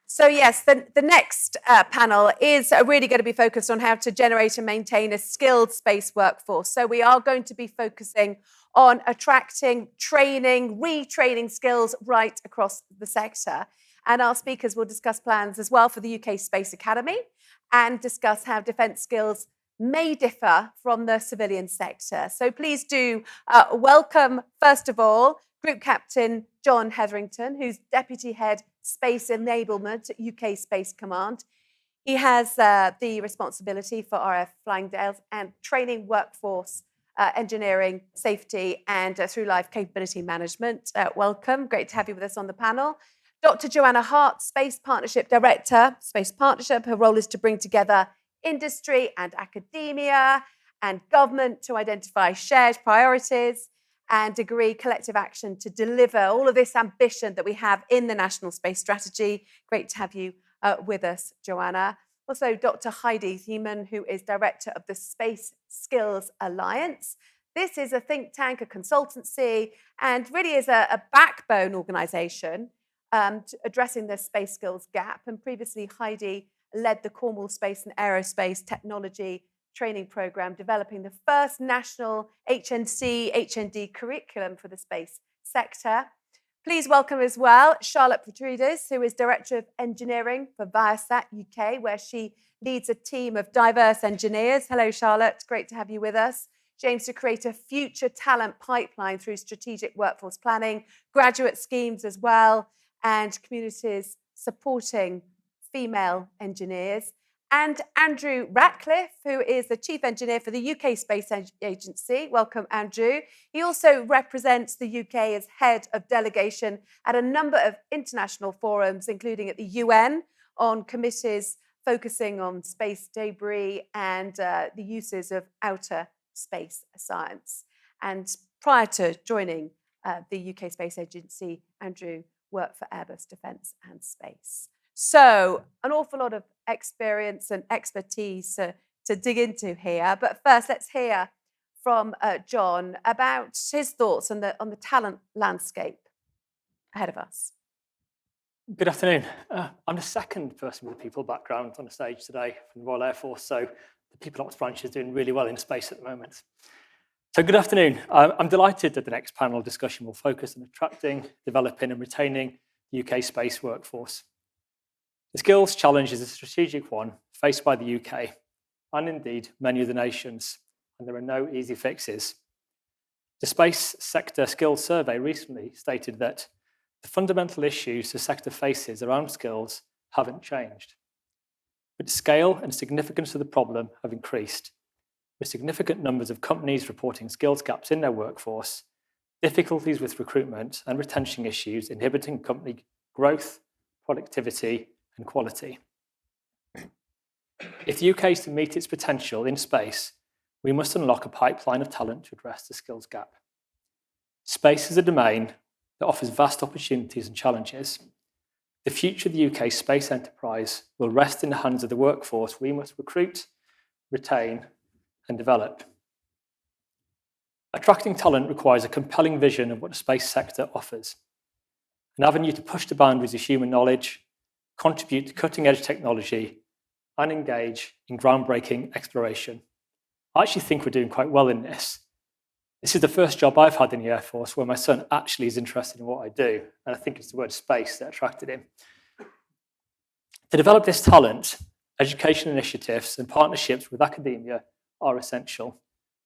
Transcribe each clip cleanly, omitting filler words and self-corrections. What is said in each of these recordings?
So yes, the next panel is really going to be focused on how to generate and maintain a skilled space workforce. So we are going to be focusing on attracting, training, retraining skills right across the sector. And our speakers will discuss plans as well for the UK Space Academy and discuss how defence skills may differ from the civilian sector. So please do welcome, first of all, Group Captain John Hetherington, who's Deputy Head Space Enablement at UK Space Command. He has the responsibility for RF flying tails and training workforce, engineering, safety, and through life capability management. Welcome. Great to have you with us on the panel. Dr. Joanna Hart, Space Partnership Director. Space Partnership, her role is to bring together industry and academia and government to identify shared priorities and agree collective action to deliver all of this ambition that we have in the National Space Strategy. Great to have you with us, Joanna. Also, Dr. Heidi Thiemann, who is Director of the Space Skills Alliance. This is a think tank, a consultancy, and really is a backbone organisation addressing the space skills gap. And previously, Heidi led the Cornwall Space and Aerospace Technology Training Programme, developing the first national HND curriculum for the space sector. Please welcome as well Charlotte Petrides, who is Director of Engineering for ViaSat UK, where she leads a team of diverse engineers. Hello, Charlotte. Great to have you with us. She aims to create a future talent pipeline through strategic workforce planning, graduate schemes as well, and communities supporting female engineers. And Andrew Ratcliffe, who is the Chief Engineer for the UK Space Agency. Welcome, Andrew. He also represents the UK as Head of Delegation at a number of international forums, including at the UN, on committees focusing on space debris and the uses of outer space science. And prior to joining the UK Space Agency, Andrew worked for Airbus Defence and Space. So an awful lot of experience and expertise to dig into here. But first, let's hear from John about his thoughts on the talent landscape ahead of us. Good afternoon. I'm the second person with a people background on the stage today from the Royal Air Force, so the People Ops branch is doing really well in space at the moment. So good afternoon. I'm delighted that the next panel discussion will focus on attracting, developing and retaining the UK space workforce. The skills challenge is a strategic one faced by the UK and indeed many other nations, and there are no easy fixes. The Space Sector Skills Survey recently stated that the fundamental issues the sector faces around skills haven't changed, but scale and significance of the problem have increased, with significant numbers of companies reporting skills gaps in their workforce, difficulties with recruitment and retention issues inhibiting company growth, productivity and quality. If the UK is to meet its potential in space, we must unlock a pipeline of talent to address the skills gap. Space is a domain that offers vast opportunities and challenges. The future of the UK space enterprise will rest in the hands of the workforce we must recruit, retain, and develop. Attracting talent requires a compelling vision of what the space sector offers, an avenue to push the boundaries of human knowledge, contribute to cutting-edge technology, and engage in groundbreaking exploration. I actually think we're doing quite well in this. This is the first job I've had in the Air Force where my son actually is interested in what I do, and I think it's the word space that attracted him. To develop this talent, education initiatives and partnerships with academia are essential,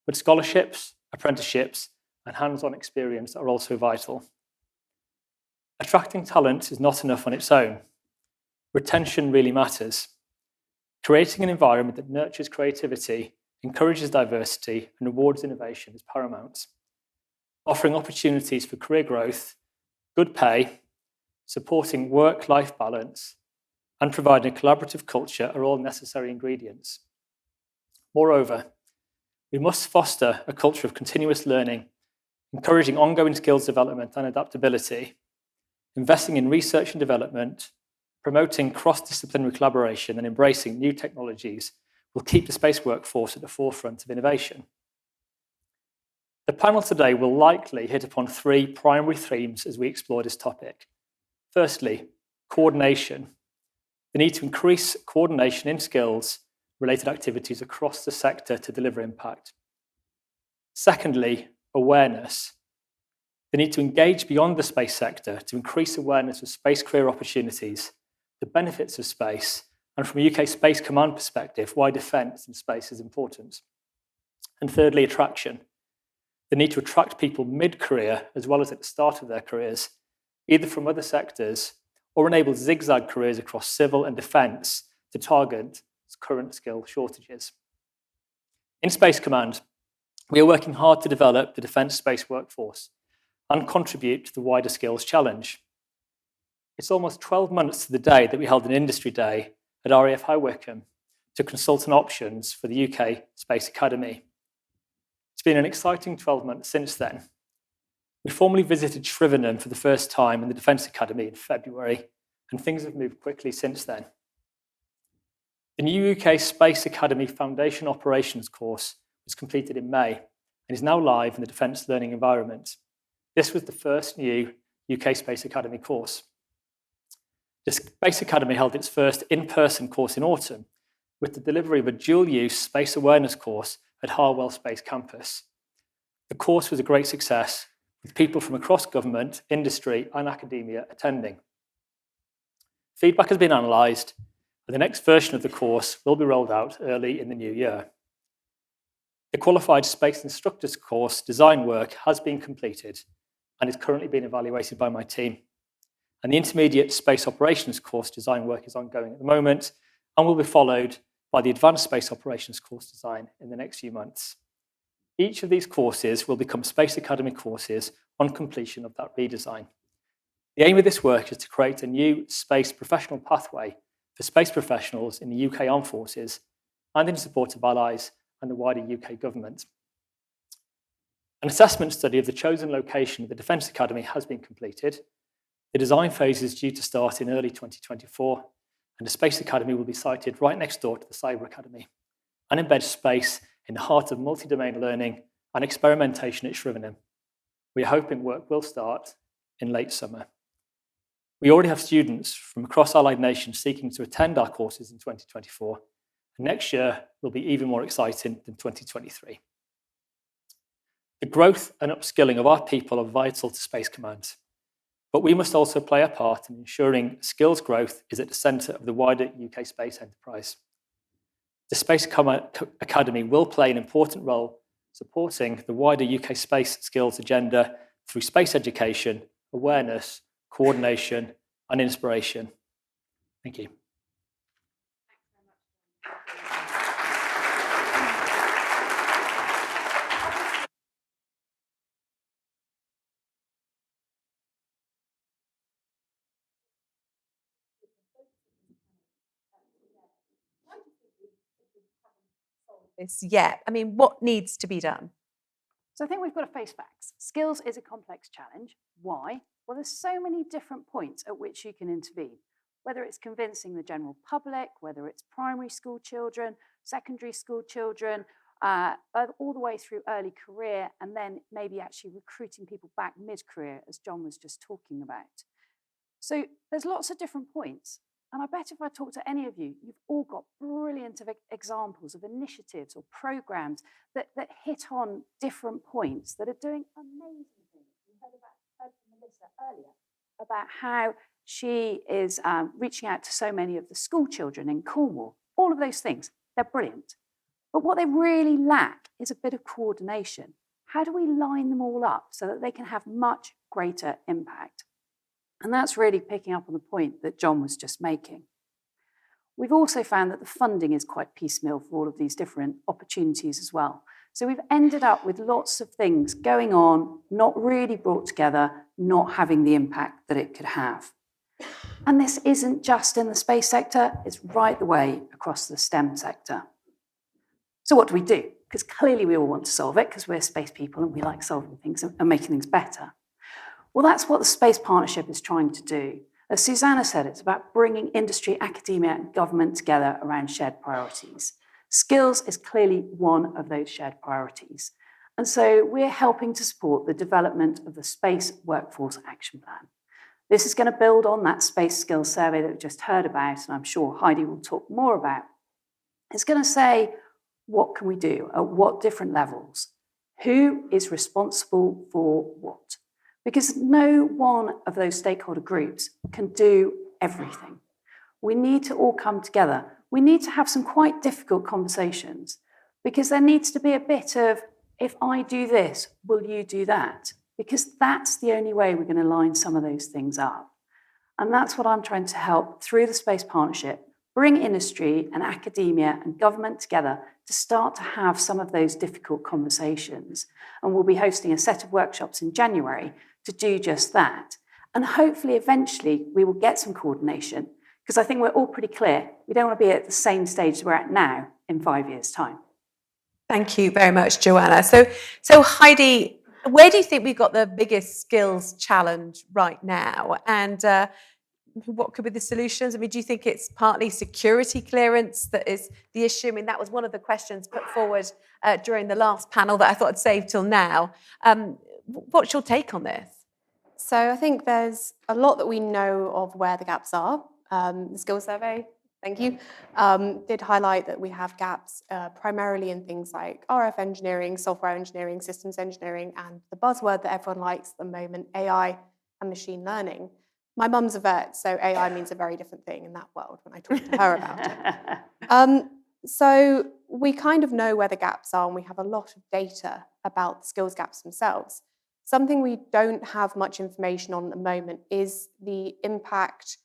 but scholarships, apprenticeships, and hands-on experience are also vital. Attracting talent is not enough on its own. Retention really matters. Creating an environment that nurtures creativity, encourages diversity, and rewards innovation is paramount. Offering opportunities for career growth, good pay, supporting work-life balance, and providing a collaborative culture are all necessary ingredients. Moreover, we must foster a culture of continuous learning, encouraging ongoing skills development and adaptability, investing in research and development, promoting cross-disciplinary collaboration and embracing new technologies will keep the space workforce at the forefront of innovation. The panel today will likely hit upon three primary themes as we explore this topic. Firstly, coordination. the need to increase coordination in skills-related activities across the sector to deliver impact. Secondly, awareness. The need to engage beyond the space sector to increase awareness of space career opportunities, the benefits of space, and from a UK Space Command perspective, why defence in space is important. And thirdly, attraction. The need to attract people mid-career as well as at the start of their careers, either from other sectors or enable zigzag careers across civil and defence to target current skill shortages. In Space Command, we are working hard to develop the defence space workforce and contribute to the wider skills challenge. It's almost 12 months to the day that we held an industry day at RAF High Wycombe to consult on options for the UK Space Academy. It's been an exciting 12 months since then. We formally visited Shrivenham for the first time in the Defence Academy in February, and things have moved quickly since then. The new UK Space Academy Foundation Operations course was completed in May and is now live in the Defence Learning environment. This was the first new UK Space Academy course. The Space Academy held its first in-person course in autumn with the delivery of a dual-use space awareness course at Harwell Space Campus. The course was a great success, with people from across government, industry and academia attending. Feedback has been analysed, and the next version of the course will be rolled out early in the new year. The Qualified Space Instructors course design work has been completed and is currently being evaluated by my team. And the Intermediate Space Operations course design work is ongoing at the moment and will be followed by the Advanced Space Operations course design in the next few months. Each of these courses will become Space Academy courses on completion of that redesign. The aim of this work is to create a new space professional pathway for space professionals in the UK Armed Forces and in support of allies and the wider UK government. An assessment study of the chosen location of the Defence Academy has been completed. The design phase is due to start in early 2024, and the Space Academy will be sited right next door to the Cyber Academy and embed space in the heart of multi-domain learning and experimentation at Shrivenham. We are hoping work will start in late summer. We already have students from across allied nations seeking to attend our courses in 2024, and next year will be even more exciting than 2023. The growth and upskilling of our people are vital to Space Command, but we must also play a part in ensuring skills growth is at the centre of the wider UK space enterprise. The Space Academy will play an important role supporting the wider UK space skills agenda through space education, awareness, coordination, and inspiration. Thank you. This yet? I mean, what needs to be done? So I think we've got to face facts. Skills is a complex challenge. Why? Well, there's so many different points at which you can intervene, whether it's convincing the general public, whether it's primary school children, secondary school children, all the way through early career, and then maybe actually recruiting people back mid-career, as John was just talking about. So there's lots of different points. And I bet if I talk to any of you, you've all got brilliant examples of initiatives or programs that hit on different points that are doing amazing things. We heard from Melissa earlier about how she is reaching out to so many of the school children in Cornwall. All of those things, they're brilliant. But what they really lack is a bit of coordination. How do we line them all up so that they can have much greater impact? And that's really picking up on the point that John was just making. We've also found that the funding is quite piecemeal for all of these different opportunities as well. So we've ended up with lots of things going on, not really brought together, not having the impact that it could have. And this isn't just in the space sector, it's right the way across the STEM sector. So what do we do? Because clearly we all want to solve it, because we're space people and we like solving things and making things better. Well, that's what the Space Partnership is trying to do. As Susanna said, it's about bringing industry, academia, and government together around shared priorities. Skills is clearly one of those shared priorities. And so we're helping to support the development of the Space Workforce Action Plan. This is going to build on that space skills survey that we just heard about, and I'm sure Heidi will talk more about. It's going to say, what can we do at what different levels? Who is responsible for what? Because no one of those stakeholder groups can do everything. We need to all come together. We need to have some quite difficult conversations, because there needs to be a bit of, if I do this, will you do that? Because that's the only way we're going to line some of those things up. And that's what I'm trying to help through the Space Partnership, bring industry and academia and government together to start to have some of those difficult conversations. And we'll be hosting a set of workshops in January to do just that. And hopefully, eventually, we will get some coordination, because I think we're all pretty clear. We don't want to be at the same stage we're at now in 5 years' time. Thank you very much, Joanna. So Heidi, where do you think we've got the biggest skills challenge right now? And what could be the solutions? I mean, do you think it's partly security clearance that is the issue? I mean, that was one of the questions put forward during the last panel that I thought I'd save till now. What's your take on this? So I think there's a lot that we know of where the gaps are. The skills survey, thank you, did highlight that we have gaps primarily in things like RF engineering, software engineering, systems engineering, and the buzzword that everyone likes at the moment, AI and machine learning. My mum's a vet, so AI means a very different thing in that world when I talk to her about it. So we kind of know where the gaps are, and we have a lot of data about the skills gaps themselves. Something we don't have much information on at the moment is the impact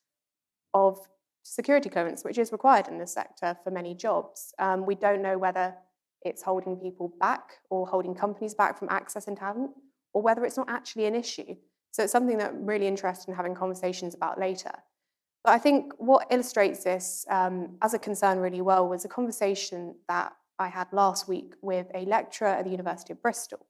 of security clearance, which is required in this sector for many jobs. We don't know whether it's holding people back or holding companies back from accessing talent, or whether it's not actually an issue. So it's something that I'm really interested in having conversations about later. But I think what illustrates this as a concern really well was a conversation that I had last week with a lecturer at the University of Bristol.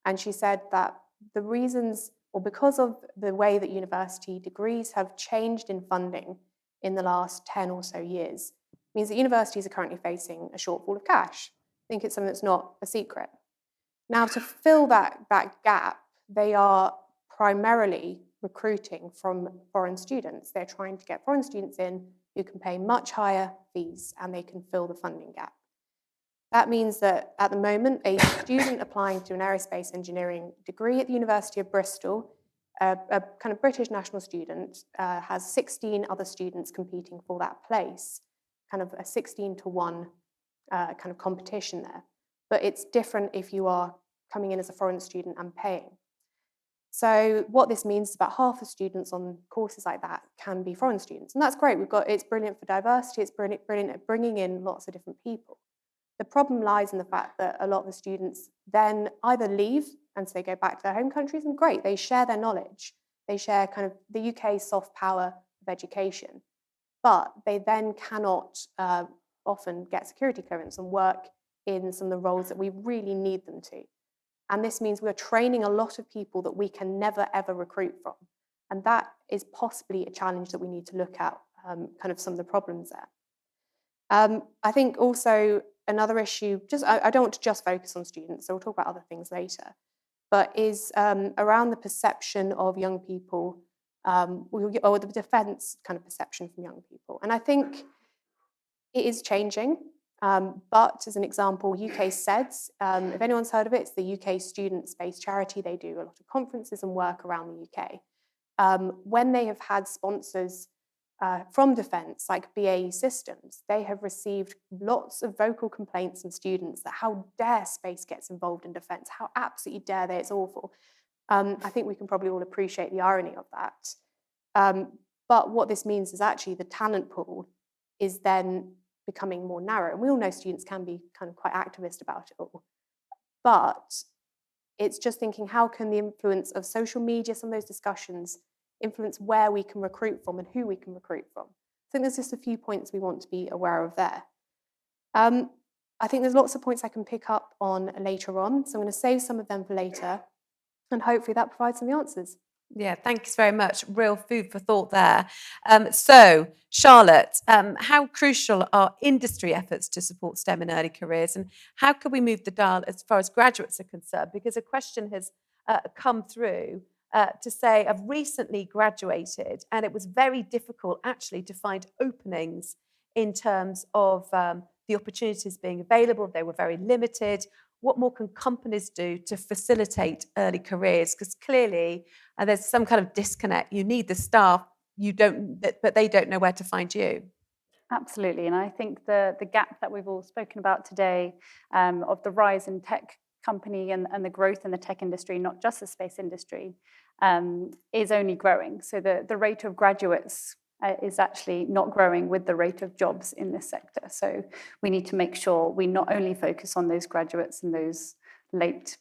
And she said that the reasons, or because of the way that university degrees have changed in funding in the last 10 or so years, means that universities are currently facing a shortfall of cash. I think it's something that's not a secret. Now, to fill that gap, they are primarily recruiting from foreign students. They're trying to get foreign students in who can pay much higher fees, and they can fill the funding gap. That means that at the moment, a student applying to an aerospace engineering degree at the University of Bristol, a kind of British national student, has 16 other students competing for that place, kind of a 16-to-1 kind of competition there. But it's different if you are coming in as a foreign student and paying. So what this means is about half the students on courses like that can be foreign students. And that's great. It's brilliant for diversity. It's brilliant at bringing in lots of different people. The problem lies in the fact that a lot of the students then either leave and so they go back to their home countries, and great, they share their knowledge. They share kind of the UK's soft power of education. But they then cannot often get security clearance and work in some of the roles that we really need them to. And this means we're training a lot of people that we can never, ever recruit from. And that is possibly a challenge that we need to look at, kind of some of the problems there. I think also another issue, I don't want to just focus on students, so we'll talk about other things later, but is around the perception of young people, or the defence kind of perception from young people. And I think it is changing. But as an example, UK SEDS, if anyone's heard of it, it's the UK student space charity. They do a lot of conferences and work around the UK. When they have had sponsors from defence, like BAE Systems, they have received lots of vocal complaints from students that how dare space gets involved in defence, how absolutely dare they, it's awful. I think we can probably all appreciate the irony of that. But what this means is actually the talent pool is then becoming more narrow. And we all know students can be kind of quite activist about it all. But it's just thinking, how can the influence of social media, some of those discussions, influence where we can recruit from and who we can recruit from? I think there's just a few points we want to be aware of there. I think there's lots of points I can pick up on later on, so I'm going to save some of them for later, and hopefully that provides some of the answers. Yeah, thanks very much. Real food for thought there. So, Charlotte, how crucial are industry efforts to support STEM in early careers, and how can we move the dial as far as graduates are concerned? Because a question has come through to say I've recently graduated and it was very difficult actually to find openings in terms of the opportunities being available. They were very limited. What more can companies do to facilitate early careers? Because clearly there's some kind of disconnect. You need the staff, but they don't know where to find you. Absolutely, and I think the gap that we've all spoken about today of the rise in tech company and the growth in the tech industry, not just the space industry, is only growing. So the rate of graduates is actually not growing with the rate of jobs in this sector. So we need to make sure we not only focus on those graduates and those late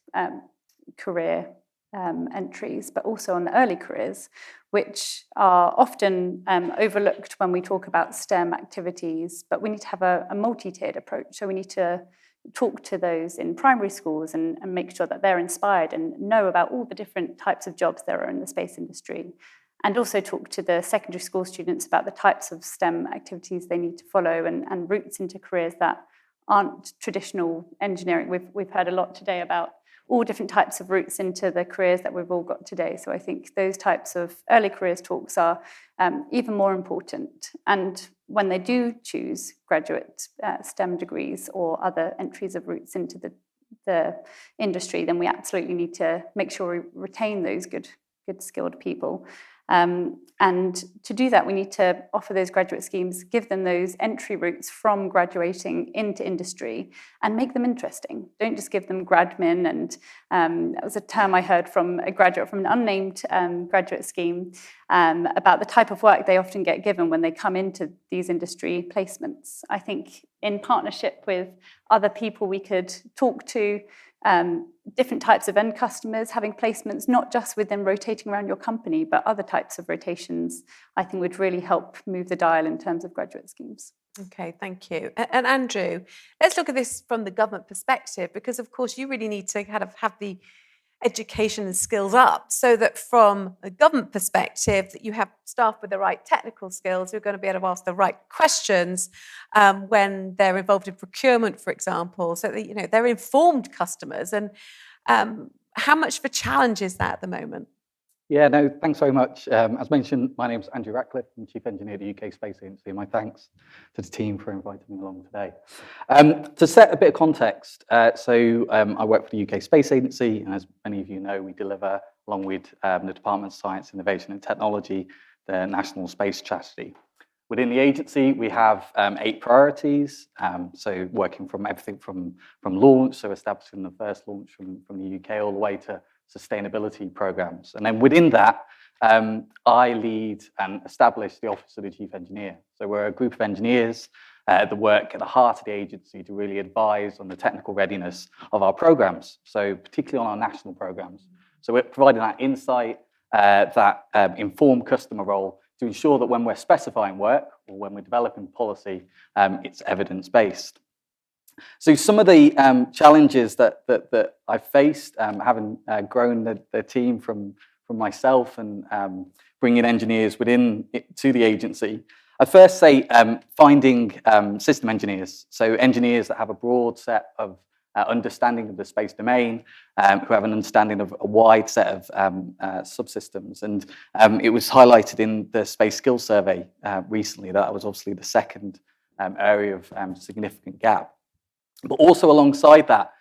career entries, but also on the early careers, which are often overlooked when we talk about STEM activities. But we need to have a multi-tiered approach. So we need to talk to those in primary schools and make sure that they're inspired and know about all the different types of jobs there are in the space industry. And also talk to the secondary school students about the types of STEM activities they need to follow and routes into careers that aren't traditional engineering. We've heard a lot today about all different types of routes into the careers that we've all got today. So I think those types of early careers talks are even more important. And when they do choose graduate STEM degrees or other entries of routes into the industry, then we absolutely need to make sure we retain those good skilled people. And to do that, we need to offer those graduate schemes, give them those entry routes from graduating into industry and make them interesting. Don't just give them gradmin. And that was a term I heard from a graduate from an unnamed graduate scheme about the type of work they often get given when they come into these industry placements. I think in partnership with other people we could talk to, different types of end customers, having placements, not just within rotating around your company, but other types of rotations, I think would really help move the dial in terms of graduate schemes. Okay, thank you. And Andrew, let's look at this from the government perspective, because of course you really need to kind of have the education and skills up so that from a government perspective that you have staff with the right technical skills who are going to be able to ask the right questions when they're involved in procurement, for example, so that they're informed customers. And how much of a challenge is that at the moment? Yeah, no, thanks very much. As mentioned, my name's Andrew Ratcliffe. I'm Chief Engineer at the UK Space Agency, and my thanks to the team for inviting me along today. To set a bit of context, I work for the UK Space Agency, and as many of you know, we deliver, along with the Department of Science, Innovation and Technology, the National Space Strategy. Within the agency, we have 8 priorities, so working from everything from launch, so establishing the first launch from the UK, all the way to sustainability programs. And then within that, I lead and establish the Office of the Chief Engineer. So we're a group of engineers that work at the heart of the agency to really advise on the technical readiness of our programs, so particularly on our national programs. So we're providing that insight, that informed customer role to ensure that when we're specifying work or when we're developing policy, it's evidence-based. So some of the challenges that I've faced, having grown the team from myself and bringing engineers to the agency, I'd first say finding system engineers, so engineers that have a broad set of understanding of the space domain, who have an understanding of a wide set of subsystems. And it was highlighted in the Space Skills Survey recently that was obviously the second area of significant gap. But also alongside that,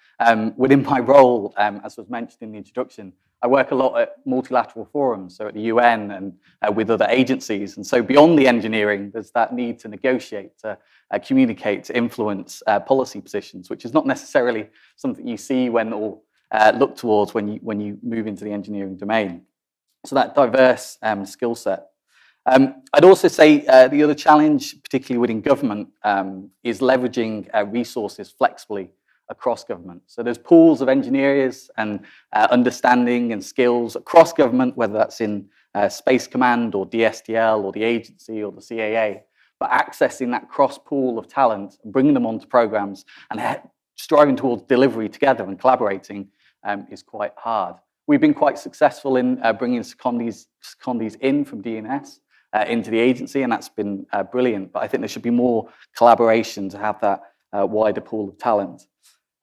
within my role, as was mentioned in the introduction, I work a lot at multilateral forums, so at the UN and with other agencies. And so beyond the engineering, there's that need to negotiate, to communicate, to influence policy positions, which is not necessarily something you see or look towards when you move into the engineering domain. So that diverse skill set. I'd also say the other challenge, particularly within government, is leveraging resources flexibly across government. So there's pools of engineers and understanding and skills across government, whether that's in Space Command or DSTL or the agency or the CAA, but accessing that cross pool of talent and bringing them onto programs and striving towards delivery together and collaborating is quite hard. We've been quite successful in bringing secondees in from DNS into the agency, and that's been brilliant. But I think there should be more collaboration to have that wider pool of talent.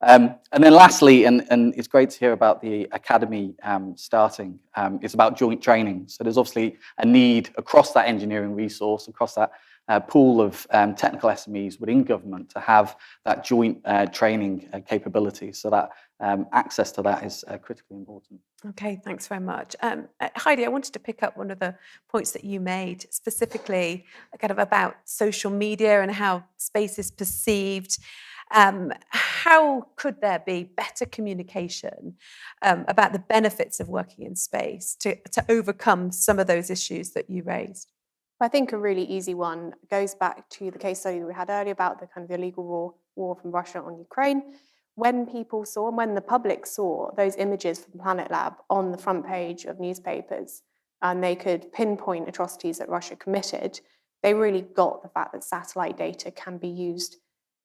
And then lastly, and it's great to hear about the academy starting, it's about joint training. So there's obviously a need across that engineering resource, across that pool of technical SMEs within government to have that joint training capability. So that access to that is critically important. Okay, thanks very much. Heidi, I wanted to pick up one of the points that you made, specifically kind of about social media and how space is perceived. How could there be better communication about the benefits of working in space to overcome some of those issues that you raised? I think a really easy one goes back to the case study that we had earlier about the kind of the illegal war from Russia on Ukraine. When people saw, and when the public saw those images from Planet Lab on the front page of newspapers, and they could pinpoint atrocities that Russia committed, they really got the fact that satellite data can be used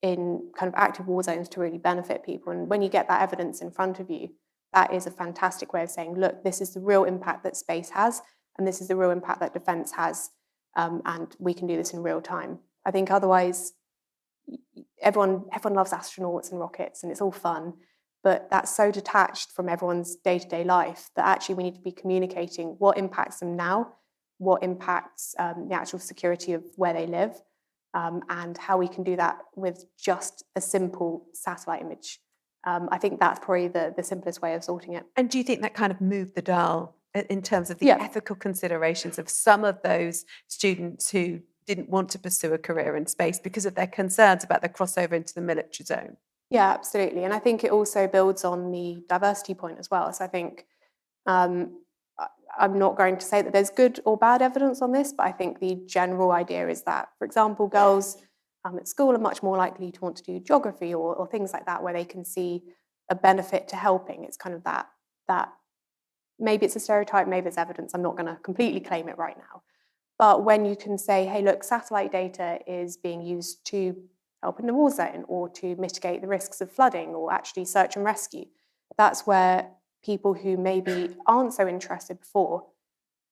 in kind of active war zones to really benefit people. And when you get that evidence in front of you, that is a fantastic way of saying, look, this is the real impact that space has, and this is the real impact that defense has, and we can do this in real time. I think otherwise, everyone loves astronauts and rockets, and it's all fun, but that's so detached from everyone's day-to-day life that actually we need to be communicating what impacts them now, what impacts the actual security of where they live, and how we can do that with just a simple satellite image. I think that's probably the simplest way of sorting it. And do you think that kind of moved the dial in terms of the ethical considerations of some of those students who didn't want to pursue a career in space because of their concerns about the crossover into the military zone? Yeah, absolutely. And I think it also builds on the diversity point as well. So I think I'm not going to say that there's good or bad evidence on this, but I think the general idea is that, for example, girls at school are much more likely to want to do geography or things like that, where they can see a benefit to helping. It's kind of that maybe it's a stereotype, maybe it's evidence. I'm not going to completely claim it right now. But when you can say, hey, look, satellite data is being used to help in the war zone or to mitigate the risks of flooding or actually search and rescue, that's where people who maybe aren't so interested before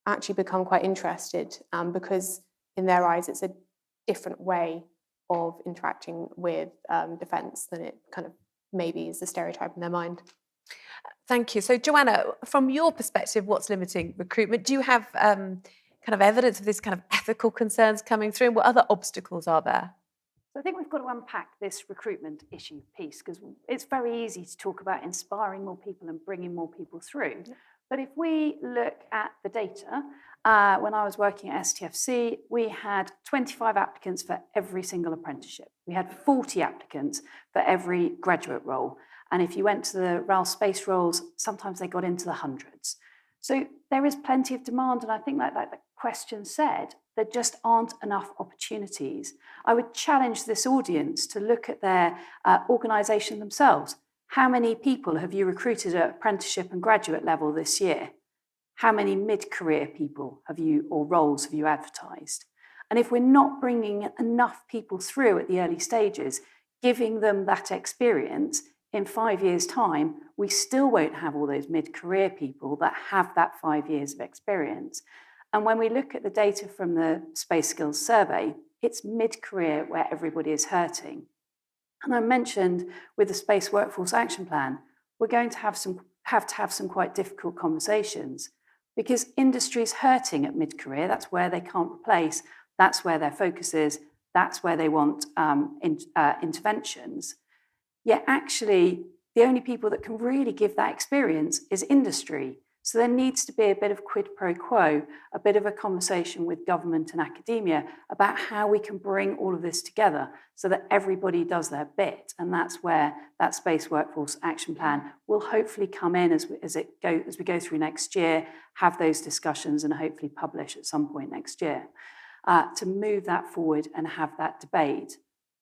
actually become quite interested, because in their eyes, it's a different way of interacting with defence than it kind of maybe is the stereotype in their mind. Thank you. So, Joanna, from your perspective, what's limiting recruitment? Do you have kind of evidence of this kind of ethical concerns coming through? What other obstacles are there? So I think we've got to unpack this recruitment issue piece, because it's very easy to talk about inspiring more people and bringing more people through. But if we look at the data, when I was working at STFC, we had 25 applicants for every single apprenticeship. We had 40 applicants for every graduate role. And if you went to the RAL space roles, sometimes they got into the hundreds. So there is plenty of demand. And I think like the question said, there just aren't enough opportunities. I would challenge this audience to look at their organisation themselves. How many people have you recruited at apprenticeship and graduate level this year? How many mid-career people have you, or roles have you advertised? And if we're not bringing enough people through at the early stages, giving them that experience, in 5 years' time, we still won't have all those mid-career people that have that 5 years of experience. And when we look at the data from the Space Skills Survey, it's mid-career where everybody is hurting. And I mentioned with the Space Workforce Action Plan, we're going to have to have some quite difficult conversations, because industry's hurting at mid-career. That's where they can't replace. That's where their focus is. That's where they want interventions. Yet actually, the only people that can really give that experience is industry. So there needs to be a bit of quid pro quo, a bit of a conversation with government and academia about how we can bring all of this together so that everybody does their bit. And that's where that Space Workforce Action Plan will hopefully come in as we go through next year, have those discussions and hopefully publish at some point next year to move that forward and have that debate.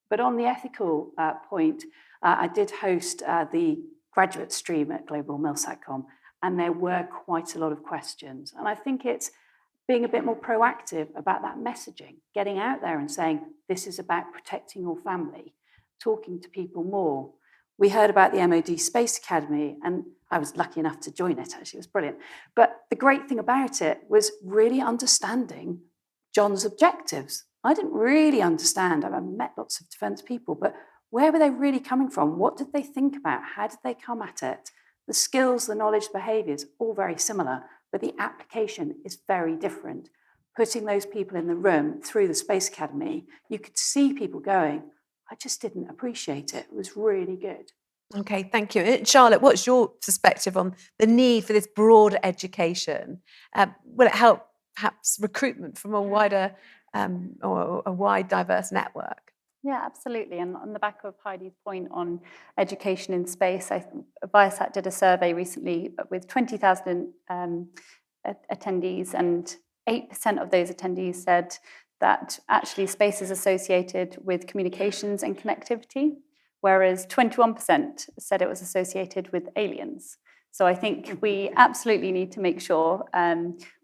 But on the ethical point, I did host the graduate stream at Global Milsatcom, and there were quite a lot of questions. And I think it's being a bit more proactive about that messaging, getting out there and saying, this is about protecting your family, talking to people more. We heard about the MOD Space Academy, and I was lucky enough to join it, actually, it was brilliant. But the great thing about it was really understanding John's objectives. I didn't really understand, I've met lots of defence people, but where were they really coming from? What did they think about? How did they come at it? The skills, the knowledge, the behaviours, all very similar, but the application is very different. Putting those people in the room through the Space Academy, you could see people going, I just didn't appreciate it. It was really good. Okay, thank you. Charlotte, what's your perspective on the need for this broad education? Will it help perhaps recruitment from a wider or a wide, diverse network? Yeah, absolutely. And on the back of Heidi's point on education in space, ViaSat did a survey recently with 20,000 attendees, and 8% of those attendees said that actually space is associated with communications and connectivity, whereas 21% said it was associated with aliens. So I think we absolutely need to make sure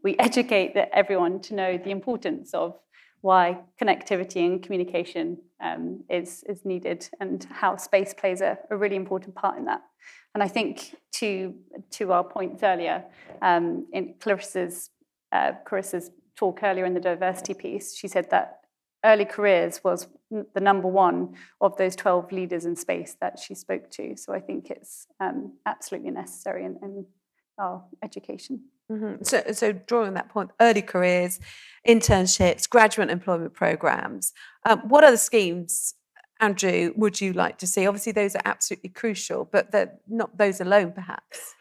we educate everyone to know the importance of why connectivity and communication is needed, and how space plays a really important part in that. And I think to our points earlier, in Carissa's talk earlier in the diversity piece, she said that early careers was the number one of those 12 leaders in space that she spoke to. So I think it's absolutely necessary in our education. Mm-hmm. So drawing on that point, early careers, internships, graduate employment programs. What other schemes, Andrew, would you like to see? Obviously, those are absolutely crucial, but they're not those alone, perhaps.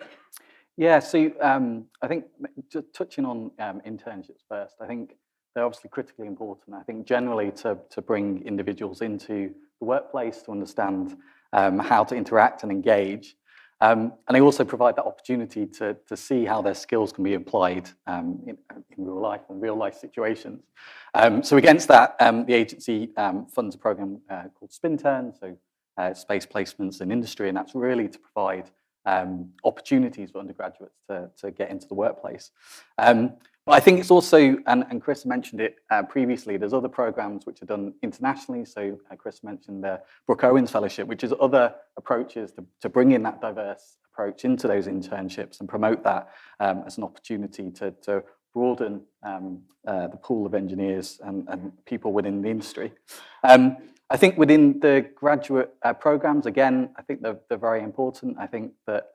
Yeah, so I think just touching on internships first, I think they're obviously critically important. I think generally to bring individuals into the workplace to understand how to interact and engage. And they also provide that opportunity to see how their skills can be applied in real life and real life situations. So against that, the agency funds a program called SpinTurn, so space placements in industry, and that's really to provide opportunities for undergraduates to get into the workplace. But I think it's also, and Chris mentioned it previously, there's other programs which are done internationally. So Chris mentioned the Brooke Owens Fellowship, which is other approaches to bring in that diverse approach into those internships and promote that as an opportunity to broaden the pool of engineers and people within the industry. I think within the graduate programs, again, I think they're very important. I think that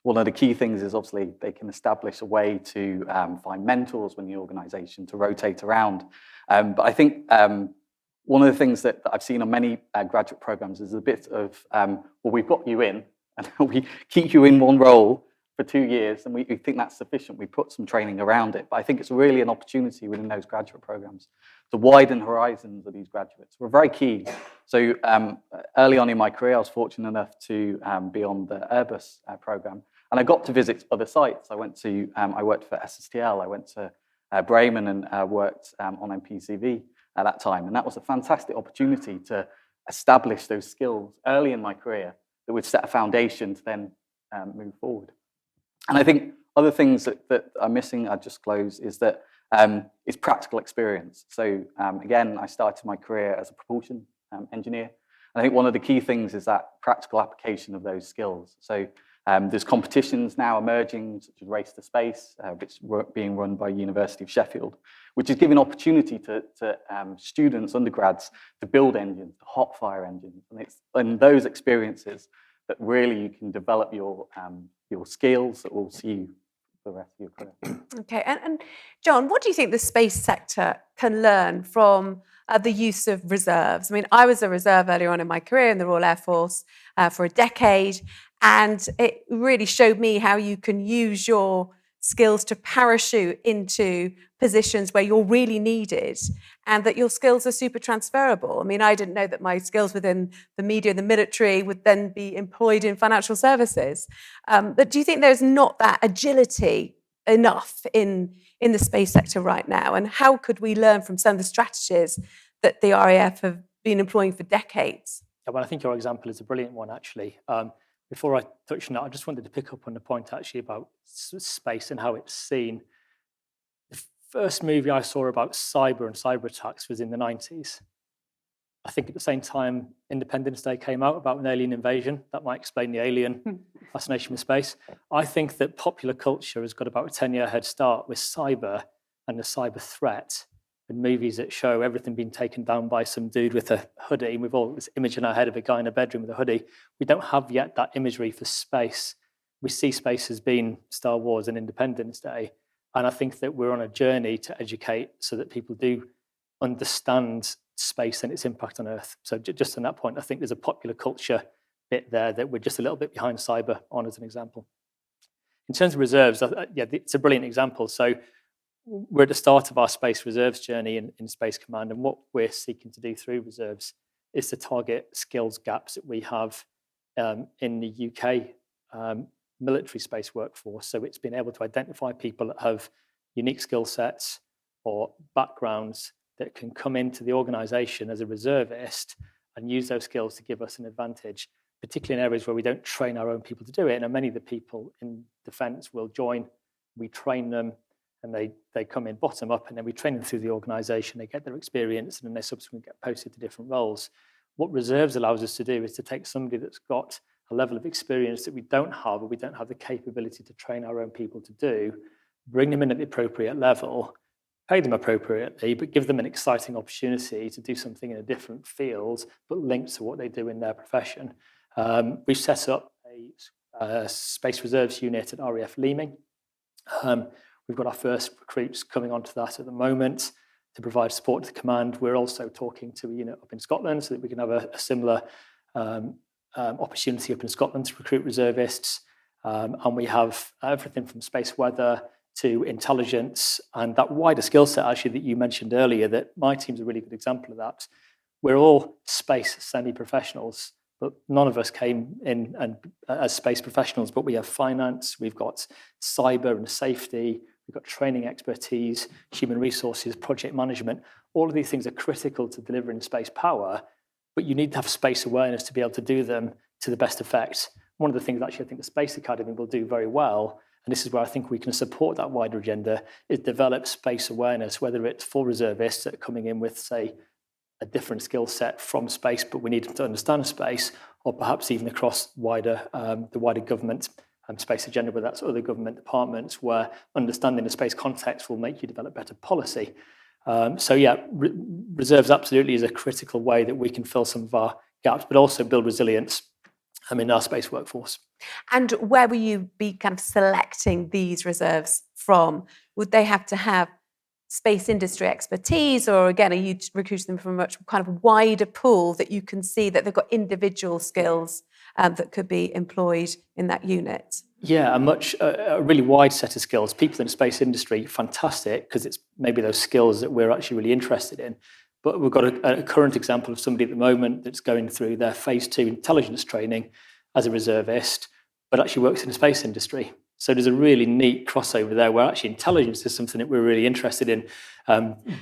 one of the key things is obviously they can establish a way to find mentors within the organisation to rotate around. But I think one of the things that I've seen on many graduate programs is a bit of, well, we've got you in, and we keep you in one role for 2 years, and we think that's sufficient. We put some training around it. But I think it's really an opportunity within those graduate programs to widen horizons of these graduates. We're very keen. So early on in my career, I was fortunate enough to be on the Airbus program, and I got to visit other sites. I worked for SSTL, I went to Bremen and worked on MPCV at that time. And that was a fantastic opportunity to establish those skills early in my career that would set a foundation to then move forward. And I think other things that are missing, I'll just close, is that it's practical experience. So again, I started my career as a propulsion engineer. And I think one of the key things is that practical application of those skills. So there's competitions now emerging, such as Race to Space, which is being run by University of Sheffield, which is giving opportunity to students, undergrads, to build engines, to hot fire engines. And it's in those experiences that really you can develop your skills that will see you for the rest of your career. Okay, and John, what do you think the space sector can learn from the use of reserves? I mean, I was a reserve earlier on in my career in the Royal Air Force for a decade, and it really showed me how you can use your skills to parachute into positions where you're really needed, and that your skills are super transferable. I mean, I didn't know that my skills within the media and the military would then be employed in financial services. But do you think there's not that agility enough in the space sector right now? And how could we learn from some of the strategies that the RAF have been employing for decades? Yeah, well, I think your example is a brilliant one, actually. Before I touch on that, I just wanted to pick up on the point, actually, about space and how it's seen. The first movie I saw about cyber and cyber attacks was in the 90s. I think at the same time, Independence Day came out about an alien invasion. That might explain the alien fascination with space. I think that popular culture has got about a 10-year head start with cyber and the cyber threat and movies that show everything being taken down by some dude with a hoodie, and we've all got this image in our head of a guy in a bedroom with a hoodie. We don't have yet that imagery for space. We see space as being Star Wars and Independence Day. And I think that we're on a journey to educate so that people do understand space and its impact on Earth. So just on that point, I think there's a popular culture bit there that we're just a little bit behind cyber on, as an example. In terms of reserves, yeah, it's a brilliant example. So we're at the start of our space reserves journey in Space Command, and what we're seeking to do through reserves is to target skills gaps that we have in the UK military space workforce. So it's been able to identify people that have unique skill sets or backgrounds that can come into the organisation as a reservist and use those skills to give us an advantage, particularly in areas where we don't train our own people to do it. And many of the people in defence will join, we train them, and they come in bottom up, and then we train them through the organisation, they get their experience, and then they subsequently get posted to different roles. What reserves allows us to do is to take somebody that's got a level of experience that we don't have, or we don't have the capability to train our own people to do, bring them in at the appropriate level, pay them appropriately, but give them an exciting opportunity to do something in a different field, but linked to what they do in their profession. We've set up a Space Reserves unit at RAF Leeming. We've got our first recruits coming onto that at the moment to provide support to the command. We're also talking to a unit up in Scotland so that we can have a similar opportunity up in Scotland to recruit reservists. And we have everything from space weather to intelligence and that wider skill set, actually, that you mentioned earlier, that my team's a really good example of that. We're all space semi-professionals, but none of us came in as space professionals, but we have finance, we've got cyber and safety, we've got training expertise, human resources, project management. All of these things are critical to delivering space power, but you need to have space awareness to be able to do them to the best effect. One of the things actually I think the Space Academy will do very well, and this is where I think we can support that wider agenda, is develop space awareness, whether it's for reservists that are coming in with, say, a different skill set from space, but we need them to understand space, or perhaps even across the wider government space agenda, where that's other government departments, where understanding the space context will make you develop better policy. So yeah, reserves absolutely is a critical way that we can fill some of our gaps, but also build resilience in our space workforce. And where will you be kind of selecting these reserves from? Would they have to have space industry expertise, or again, are you recruiting them from a much kind of wider pool that you can see that they've got individual skills that could be employed in that unit? Yeah, a really wide set of skills. People in the space industry, fantastic, because it's maybe those skills that we're actually really interested in. But we've got a current example of somebody at the moment that's going through their phase 2 intelligence training as a reservist, but actually works in the space industry. So there's a really neat crossover there where actually intelligence is something that we're really interested in,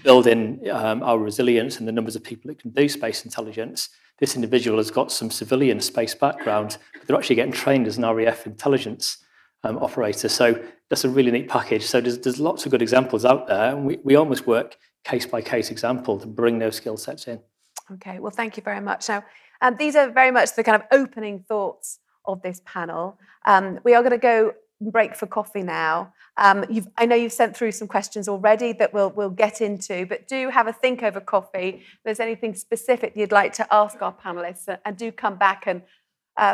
building our resilience and the numbers of people that can do space intelligence. This individual has got some civilian space background, but they're actually getting trained as an RAF intelligence operator. So that's a really neat package. So there's lots of good examples out there, and we almost work case-by-case example to bring those skill sets in. Okay, well, thank you very much. Now, these are very much the kind of opening thoughts of this panel. We are going to go break for coffee now. I know you've sent through some questions already that we'll get into, but do have a think over coffee. If there's anything specific you'd like to ask our panellists, and do come back and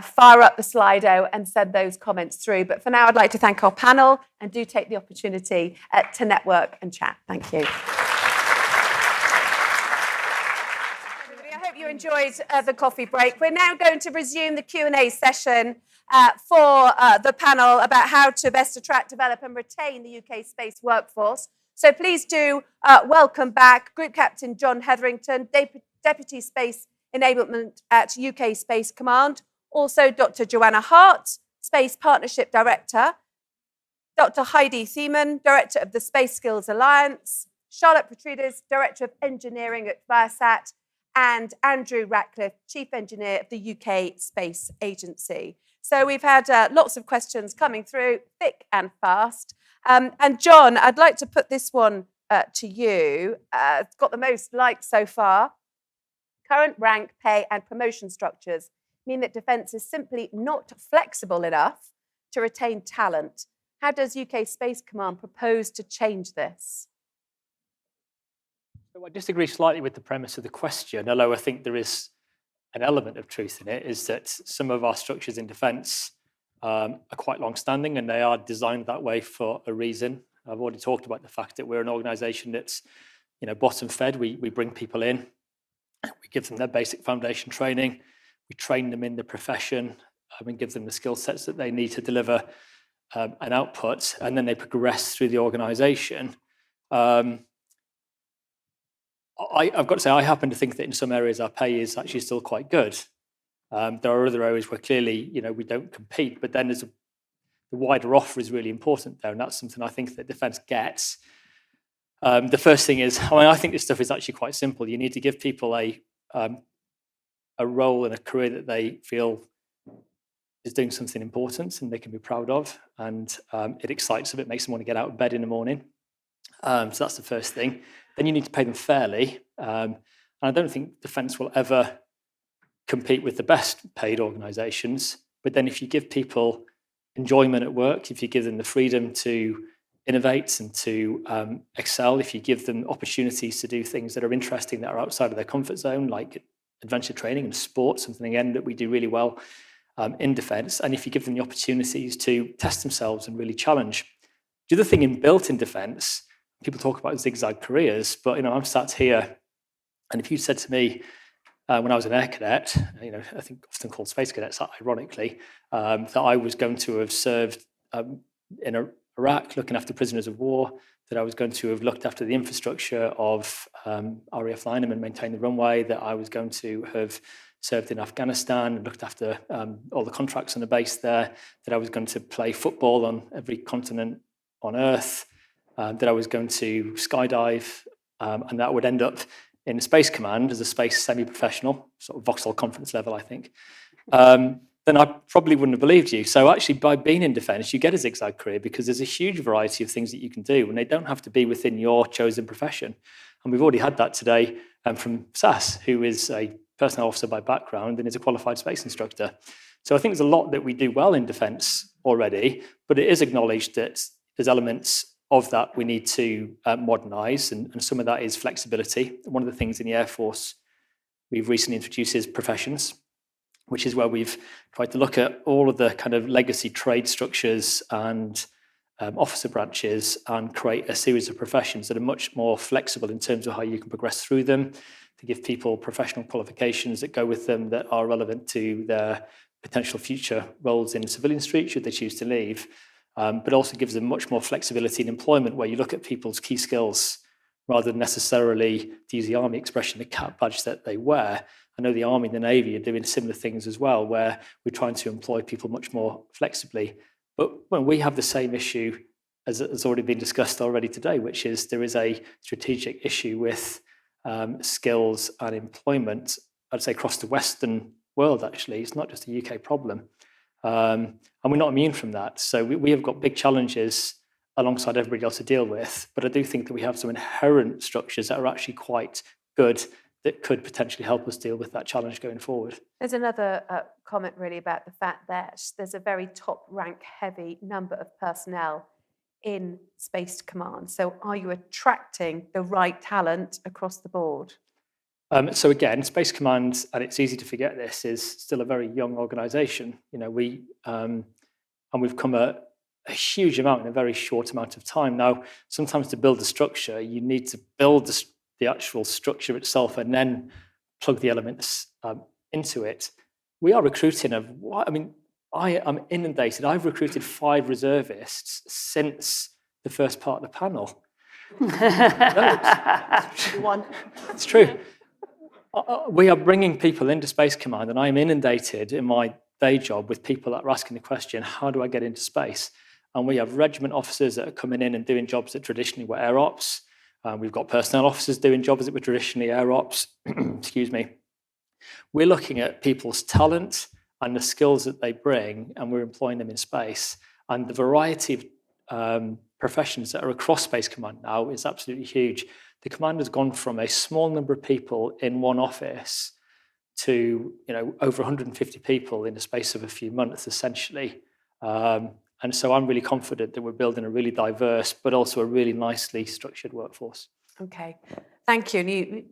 fire up the Slido and send those comments through. But for now, I'd like to thank our panel, and do take the opportunity to network and chat. Thank you. I hope you enjoyed the coffee break. We're now going to resume the Q&A session for the panel about how to best attract, develop and retain the UK space workforce. So please do welcome back Group Captain John Hetherington, Deputy Space Enablement at UK Space Command, also Dr. Joanna Hart, Space Partnership Director, Dr. Heidi Thiemann, Director of the Space Skills Alliance, Charlotte Petrides, Director of Engineering at ViaSat, and Andrew Ratcliffe, Chief Engineer of the UK Space Agency. So we've had lots of questions coming through, thick and fast. And John, I'd like to put this one to you. It's got the most likes so far. Current rank, pay and promotion structures mean that Defence is simply not flexible enough to retain talent. How does UK Space Command propose to change this? So I disagree slightly with the premise of the question, although I think there is an element of truth in it, is that some of our structures in defence are quite long-standing and they are designed that way for a reason. I've already talked about the fact that we're an organisation that's, bottom-fed. We bring people in, we give them their basic foundation training, we train them in the profession, and give them the skill sets that they need to deliver an output, and then they progress through the organisation. I've got to say, I happen to think that in some areas our pay is actually still quite good. There are other areas where clearly, we don't compete, but then the wider offer is really important there, and that's something I think that defence gets. The first thing is, I think this stuff is actually quite simple. You need to give people a role in a career that they feel is doing something important and they can be proud of, and it excites them, it makes them want to get out of bed in the morning. So that's the first thing. Then you need to pay them fairly. And I don't think defence will ever compete with the best paid organisations. But then if you give people enjoyment at work, if you give them the freedom to innovate and to excel, if you give them opportunities to do things that are interesting, that are outside of their comfort zone, like adventure training and sport, something again that we do really well in defence, and if you give them the opportunities to test themselves and really challenge. The other thing built in defence, people talk about zigzag careers, but I'm sat here, and if you said to me when I was an air cadet, I think often called space cadets, ironically, that I was going to have served in Iraq looking after prisoners of war, that I was going to have looked after the infrastructure of RAF Thiemann and maintained the runway, that I was going to have served in Afghanistan and looked after all the contracts on the base there, that I was going to play football on every continent on Earth, that I was going to skydive, and that would end up in a Space Command as a space semi-professional, sort of Vauxhall conference level, I think, then I probably wouldn't have believed you. So actually, by being in defence, you get a zigzag career because there's a huge variety of things that you can do, and they don't have to be within your chosen profession. And we've already had that today from SAS, who is a personnel officer by background and is a qualified space instructor. So I think there's a lot that we do well in defence already, but it is acknowledged that there's elements of that we need to modernise, and some of that is flexibility. One of the things in the Air Force we've recently introduced is professions, which is where we've tried to look at all of the kind of legacy trade structures and officer branches and create a series of professions that are much more flexible in terms of how you can progress through them, to give people professional qualifications that go with them that are relevant to their potential future roles in Civilian Street should they choose to leave, but also gives them much more flexibility in employment, where you look at people's key skills rather than necessarily, to use the Army expression, the cap badge that they wear. I know the Army and the Navy are doing similar things as well, where we're trying to employ people much more flexibly. But when we have the same issue as has already been discussed already today, which is there is a strategic issue with skills and employment, I'd say across the Western world, actually. It's not just a UK problem. And we're not immune from that. So we have got big challenges alongside everybody else to deal with. But I do think that we have some inherent structures that are actually quite good that could potentially help us deal with that challenge going forward. There's another comment really about the fact that there's a very top rank heavy number of personnel in Space Command. So are you attracting the right talent across the board? So again, Space Command, and it's easy to forget this, is still a very young organisation. And we've come a huge amount in a very short amount of time. Now, sometimes to build a structure, you need to build the actual structure itself and then plug the elements into it. We are recruiting I am inundated. I've recruited 5 reservists since the first part of the panel. It's true. We are bringing people into Space Command, and I'm inundated in my day job with people that are asking the question, how do I get into space? And we have regiment officers that are coming in and doing jobs that traditionally were air ops. We've got personnel officers doing jobs that were traditionally air ops. Excuse me. We're looking at people's talent and the skills that they bring, and we're employing them in space. And the variety of professions that are across Space Command now is absolutely huge. The command has gone from a small number of people in one office to over 150 people in the space of a few months, essentially. And so I'm really confident that we're building a really diverse, but also a really nicely structured workforce. Okay. Thank you. And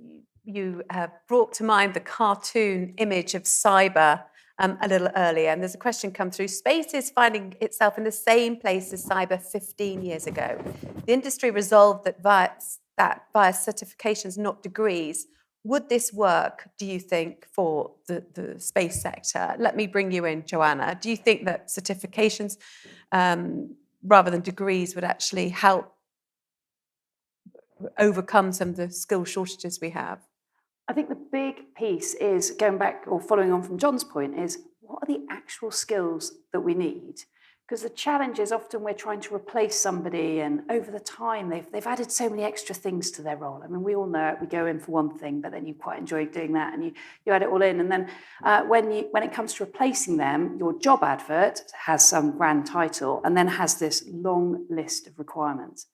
you brought to mind the cartoon image of cyber a little earlier. And there's a question come through. Space is finding itself in the same place as cyber 15 years ago. The industry resolved that via certifications, not degrees. Would this work, do you think, for the space sector? Let me bring you in, Joanna. Do you think that certifications, rather than degrees, would actually help overcome some of the skill shortages we have? I think the big piece is, going back or following on from John's point, is what are the actual skills that we need? Because the challenge is often we're trying to replace somebody, and over the time they've added so many extra things to their role. I mean, we all know it. We go in for one thing, but then you quite enjoy doing that, and you add it all in. And then when it comes to replacing them, your job advert has some grand title and then has this long list of requirements.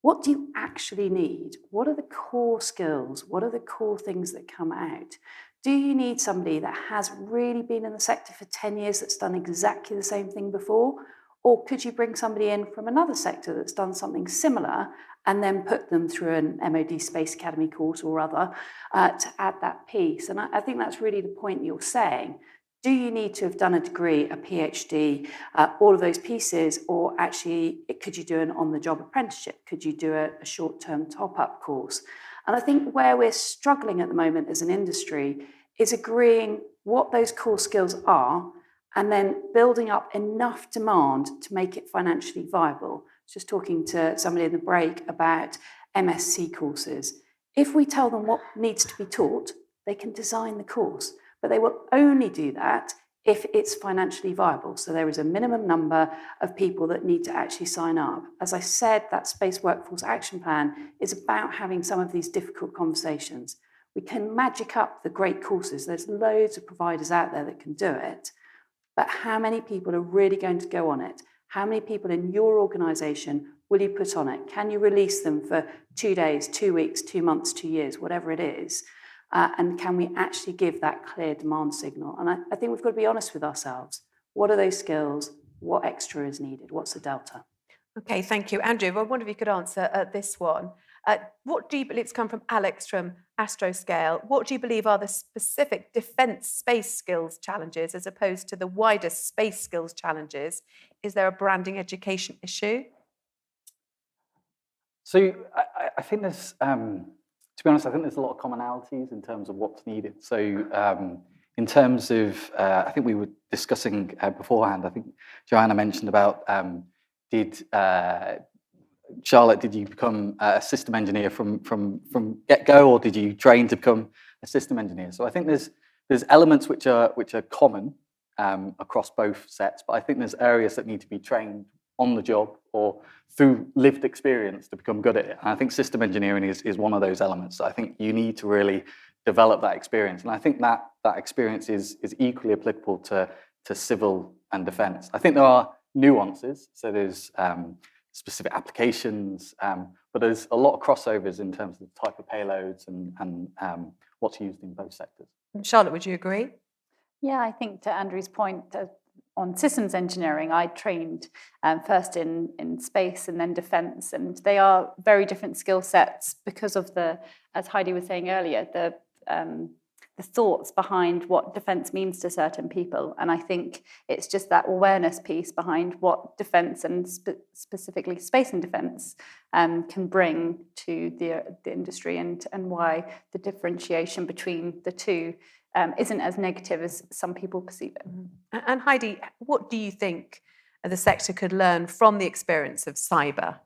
What do you actually need? What are the core skills? What are the core things that come out? Do you need somebody that has really been in the sector for 10 years that's done exactly the same thing before? Or could you bring somebody in from another sector that's done something similar and then put them through an MOD Space Academy course or other to add that piece? And I think that's really the point you're saying. Do you need to have done a degree, a PhD, all of those pieces, or actually could you do an on-the-job apprenticeship? Could you do a short-term top-up course? And I think where we're struggling at the moment as an industry is agreeing what those core skills are and then building up enough demand to make it financially viable. I was just talking to somebody in the break about MSc courses. If we tell them what needs to be taught, they can design the course, but they will only do that if it's financially viable. So there is a minimum number of people that need to actually sign up. As I said, that Space Workforce Action Plan is about having some of these difficult conversations. We can magic up the great courses. There's loads of providers out there that can do it. But how many people are really going to go on it? How many people in your organisation will you put on it? Can you release them for 2 days, 2 weeks, 2 months, 2 years, whatever it is? And can we actually give that clear demand signal? And I think we've got to be honest with ourselves. What are those skills? What extra is needed? What's the delta? Okay, thank you. Andrew, I wonder if you could answer this one. What do you believe, it's come from Alex from Astroscale, what do you believe are the specific defence space skills challenges as opposed to the wider space skills challenges? Is there a branding education issue? So I think there's, to be honest, I think there's a lot of commonalities in terms of what's needed. So in terms of, I think we were discussing beforehand, I think Joanna mentioned about, Charlotte, did you become a system engineer from get-go, or did you train to become a system engineer? So I think there's elements which are common across both sets, but I think there's areas that need to be trained on the job or through lived experience to become good at it. And I think system engineering is one of those elements. So I think you need to really develop that experience. And I think that experience is equally applicable to civil and defence. I think there are nuances. So there's specific applications, but there's a lot of crossovers in terms of the type of payloads and what's used in both sectors. Charlotte, would you agree? Yeah, I think to Andrew's point, on systems engineering, I trained first in space and then defence, and they are very different skill sets because of as Heidi was saying earlier, the thoughts behind what defence means to certain people. And I think it's just that awareness piece behind what defence and specifically space and defence can bring to the industry, and why the differentiation between the two isn't as negative as some people perceive it. And Heidi, what do you think the sector could learn from the experience of cyber?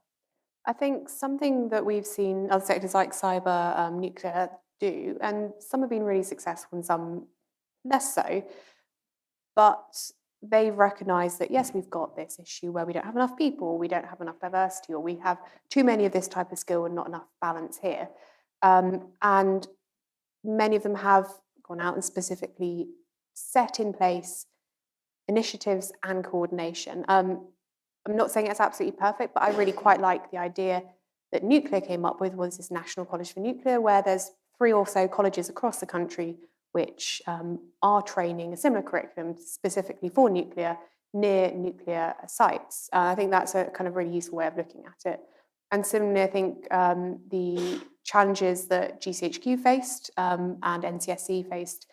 I think something that we've seen other sectors like cyber, nuclear do, and some have been really successful and some less so, but they've recognised that, yes, we've got this issue where we don't have enough people, we don't have enough diversity, or we have too many of this type of skill and not enough balance here. And many of them have gone out and specifically set in place initiatives and coordination. I'm not saying it's absolutely perfect, but I really quite like the idea that Nuclear came up with, was this National College for Nuclear, where there's 3 or so colleges across the country which are training a similar curriculum specifically for nuclear near nuclear sites. I think that's a kind of really useful way of looking at it. And similarly, I think the challenges that GCHQ faced and NCSE faced,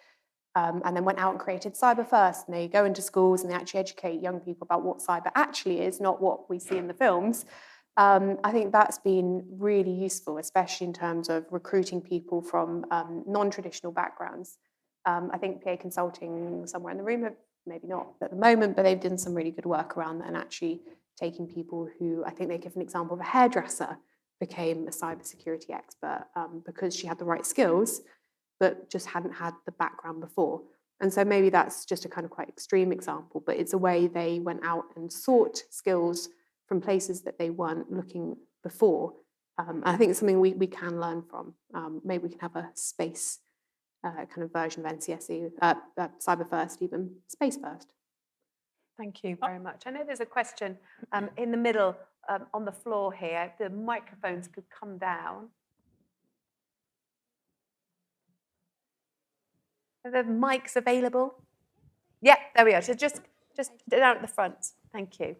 and then went out and created Cyber First. And they go into schools and they actually educate young people about what cyber actually is, not what we see in the films. I think that's been really useful, especially in terms of recruiting people from non-traditional backgrounds. I think PA Consulting, somewhere in the room, maybe not at the moment, but they've done some really good work around that and actually taking people who, I think they give an example of a hairdresser became a cybersecurity expert because she had the right skills, but just hadn't had the background before. And so maybe that's just a kind of quite extreme example, but it's a way they went out and sought skills from places that they weren't looking before. I think it's something we can learn from. Maybe we can have a space kind of version of NCSE, Cyber First, even Space First. Thank you very much. I know there's a question in the middle on the floor here. If the microphones could come down. Are the mics available? Yeah, there we are. So just down at the front. Thank you.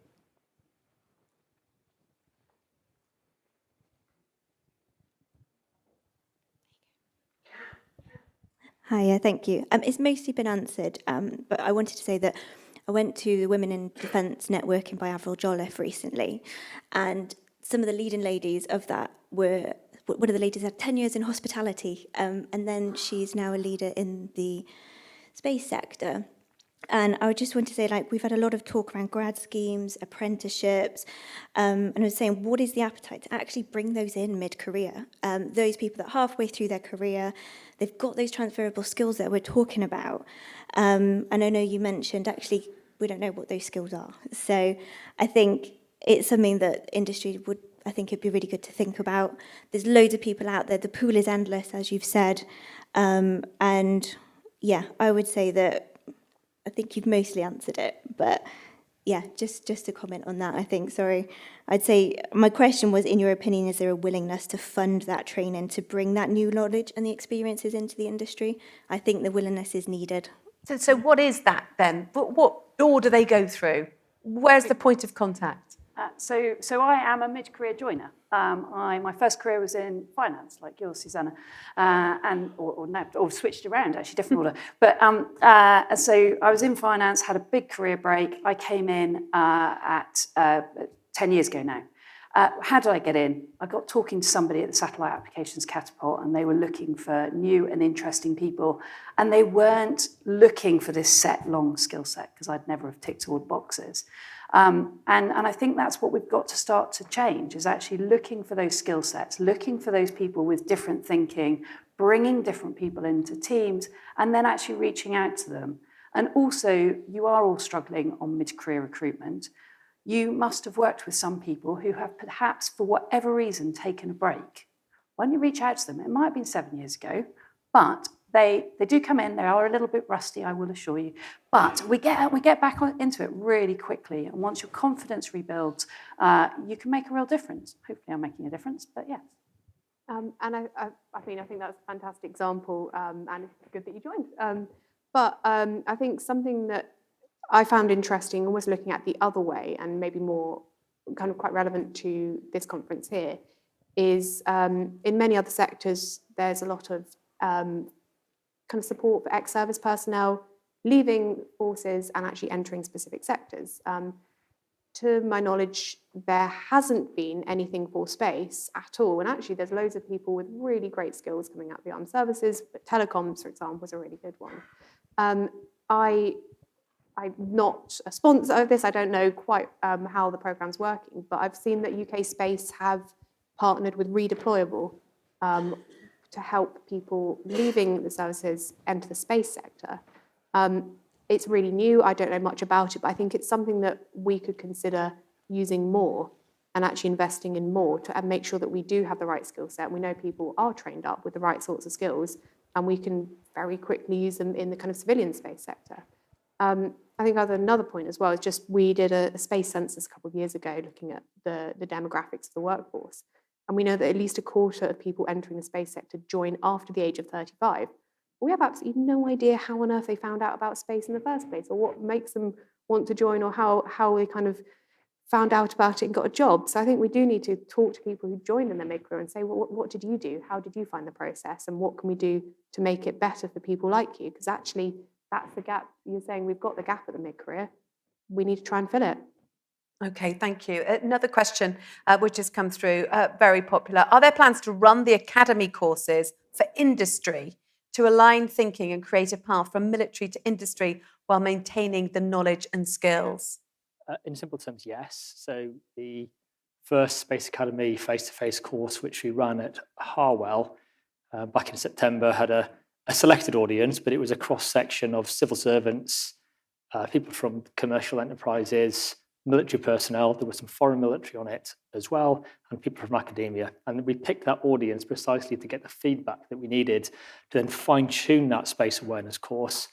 Hi, thank you. It's mostly been answered, but I wanted to say that I went to the Women in Defence networking by Avril Jolliffe recently, and some of the leading ladies of that were, one of the ladies had 10 years in hospitality, and then she's now a leader in the space sector. And I just want to say, like, we've had a lot of talk around grad schemes, apprenticeships, and I was saying, what is the appetite to actually bring those in mid-career? Those people that halfway through their career, they've got those transferable skills that we're talking about. And I know you mentioned, actually, we don't know what those skills are. So I think it's something that industry would, I think it'd be really good to think about. There's loads of people out there. The pool is endless, as you've said. And yeah, I would say that I think you've mostly answered it, but yeah, just to comment on that, I think, sorry. I'd say my question was, in your opinion, is there a willingness to fund that training, to bring that new knowledge and the experiences into the industry? I think the willingness is needed. So what is that then? What door do they go through? Where's the point of contact? So I am a mid-career joiner. My first career was in finance, like yours, Susanna, or switched around, actually, different order. But so I was in finance, had a big career break. I came in at 10 years ago now. How did I get in? I got talking to somebody at the Satellite Applications Catapult, and they were looking for new and interesting people, and they weren't looking for this set, long skill set, because I'd never have ticked all the boxes. And I think that's what we've got to start to change, is actually looking for those skill sets, looking for those people with different thinking, bringing different people into teams, and then actually reaching out to them. And also, you are all struggling on mid-career recruitment. You must have worked with some people who have perhaps, for whatever reason, taken a break. When you reach out to them, it might have been 7 years ago, but they do come in. They are a little bit rusty, I will assure you. But we get back into it really quickly. And once your confidence rebuilds, you can make a real difference. Hopefully I'm making a difference, but yeah. And I think that's a fantastic example, and it's good that you joined. But I think something that I found interesting, and was looking at the other way, and maybe more kind of quite relevant to this conference here, is in many other sectors, there's a lot of kind of support for ex-service personnel leaving forces and actually entering specific sectors. To my knowledge, there hasn't been anything for space at all. And actually, there's loads of people with really great skills coming out of the armed services, but telecoms, for example, is a really good one. I'm not a sponsor of this. I don't know quite how the programme's working, but I've seen that UK Space have partnered with Redeployable to help people leaving the services enter the space sector. It's really new. I don't know much about it, but I think it's something that we could consider using more and actually investing in more to make sure that we do have the right skill set. We know people are trained up with the right sorts of skills, and we can very quickly use them in the kind of civilian space sector. I think another point as well is just we did a space census a couple of years ago looking at the demographics of the workforce. And we know that at least a quarter of people entering the space sector join after the age of 35. We have absolutely no idea how on earth they found out about space in the first place, or what makes them want to join, or how they kind of found out about it and got a job. So I think we do need to talk to people who joined in the mid-career and say, well, what did you do? How did you find the process? And what can we do to make it better for people like you? Because actually, that's the gap. You're saying we've got the gap at the mid-career. We need to try and fill it. Okay, thank you. Another question which has come through, very popular. Are there plans to run the academy courses for industry to align thinking and create a path from military to industry while maintaining the knowledge and skills? In simple terms, yes. So the first Space Academy face-to-face course, which we ran at Harwell back in September, had a selected audience, but it was a cross-section of civil servants, people from commercial enterprises, military personnel. There was some foreign military on it as well, and people from academia. And we picked that audience precisely to get the feedback that we needed to then fine-tune that space awareness course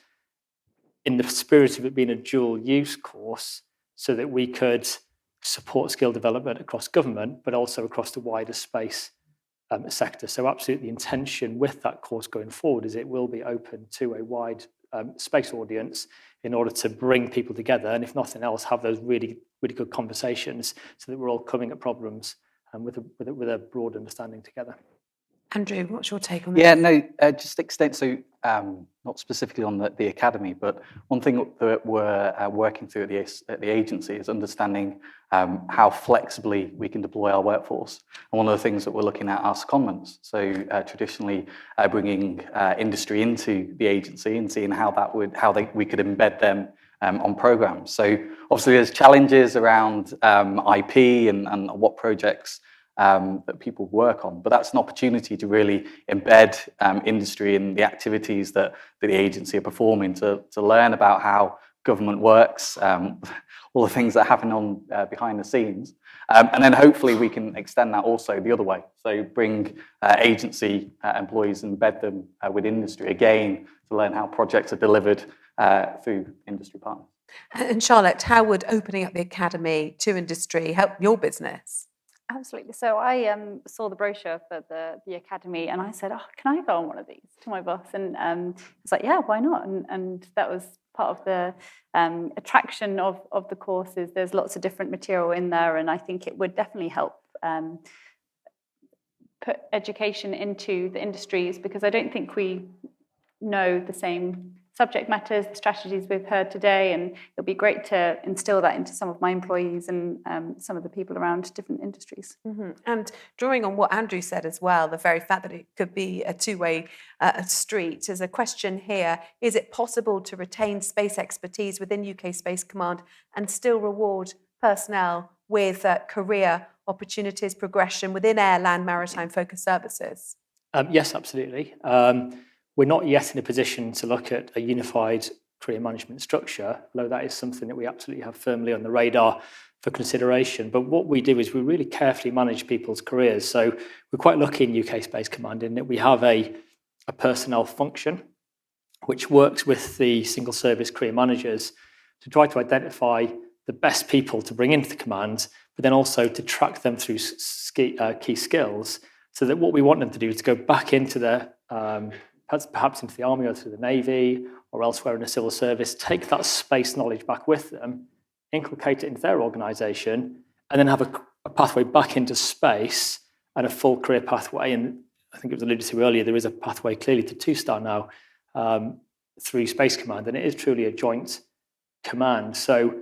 in the spirit of it being a dual-use course, so that we could support skill development across government, but also across the wider space sector. So absolutely the intention with that course going forward is it will be open to a wide space audience in order to bring people together, and if nothing else, have those really, really good conversations so that we're all coming at problems with a broad understanding together. Andrew, what's your take on this? Yeah, no, just extend, so not specifically on the academy, but one thing that we're working through at the agency is understanding how flexibly we can deploy our workforce. And one of the things that we're looking at are secondments. So traditionally bringing industry into the agency and seeing how we could embed them on programs. So obviously there's challenges around IP and what projects that people work on, but that's an opportunity to really embed industry in the activities that the agency are performing, to learn about how government works, all the things that happen on behind the scenes, and then hopefully we can extend that also the other way. So bring agency employees and embed them with industry again to learn how projects are delivered through industry partners. And Charlotte, how would opening up the academy to industry help your business? Absolutely. So I saw the brochure for the academy, and I said, "Oh, can I go on one of these?" to my boss, and it's like, "Yeah, why not?" And that was part of the attraction of the courses. There's lots of different material in there, and I think it would definitely help put education into the industries, because I don't think we know the same subject matters, the strategies we've heard today, and it'll be great to instill that into some of my employees and some of the people around different industries. Mm-hmm. And drawing on what Andrew said as well, the very fact that it could be a two-way street, there's a question here: is it possible to retain space expertise within UK Space Command and still reward personnel with career opportunities, progression within air, land, maritime focused services? Yes, absolutely. We're not yet in a position to look at a unified career management structure, although that is something that we absolutely have firmly on the radar for consideration. But what we do is we really carefully manage people's careers. So we're quite lucky in UK Space Command in that we have a personnel function which works with the single service career managers to try to identify the best people to bring into the command, but then also to track them through key skills, so that what we want them to do is to go back into their perhaps into the army or through the navy or elsewhere in the civil service, take that space knowledge back with them, inculcate it into their organisation, and then have a pathway back into space and a full career pathway. And I think it was alluded to earlier, there is a pathway clearly to 2-star now through Space Command, and it is truly a joint command. So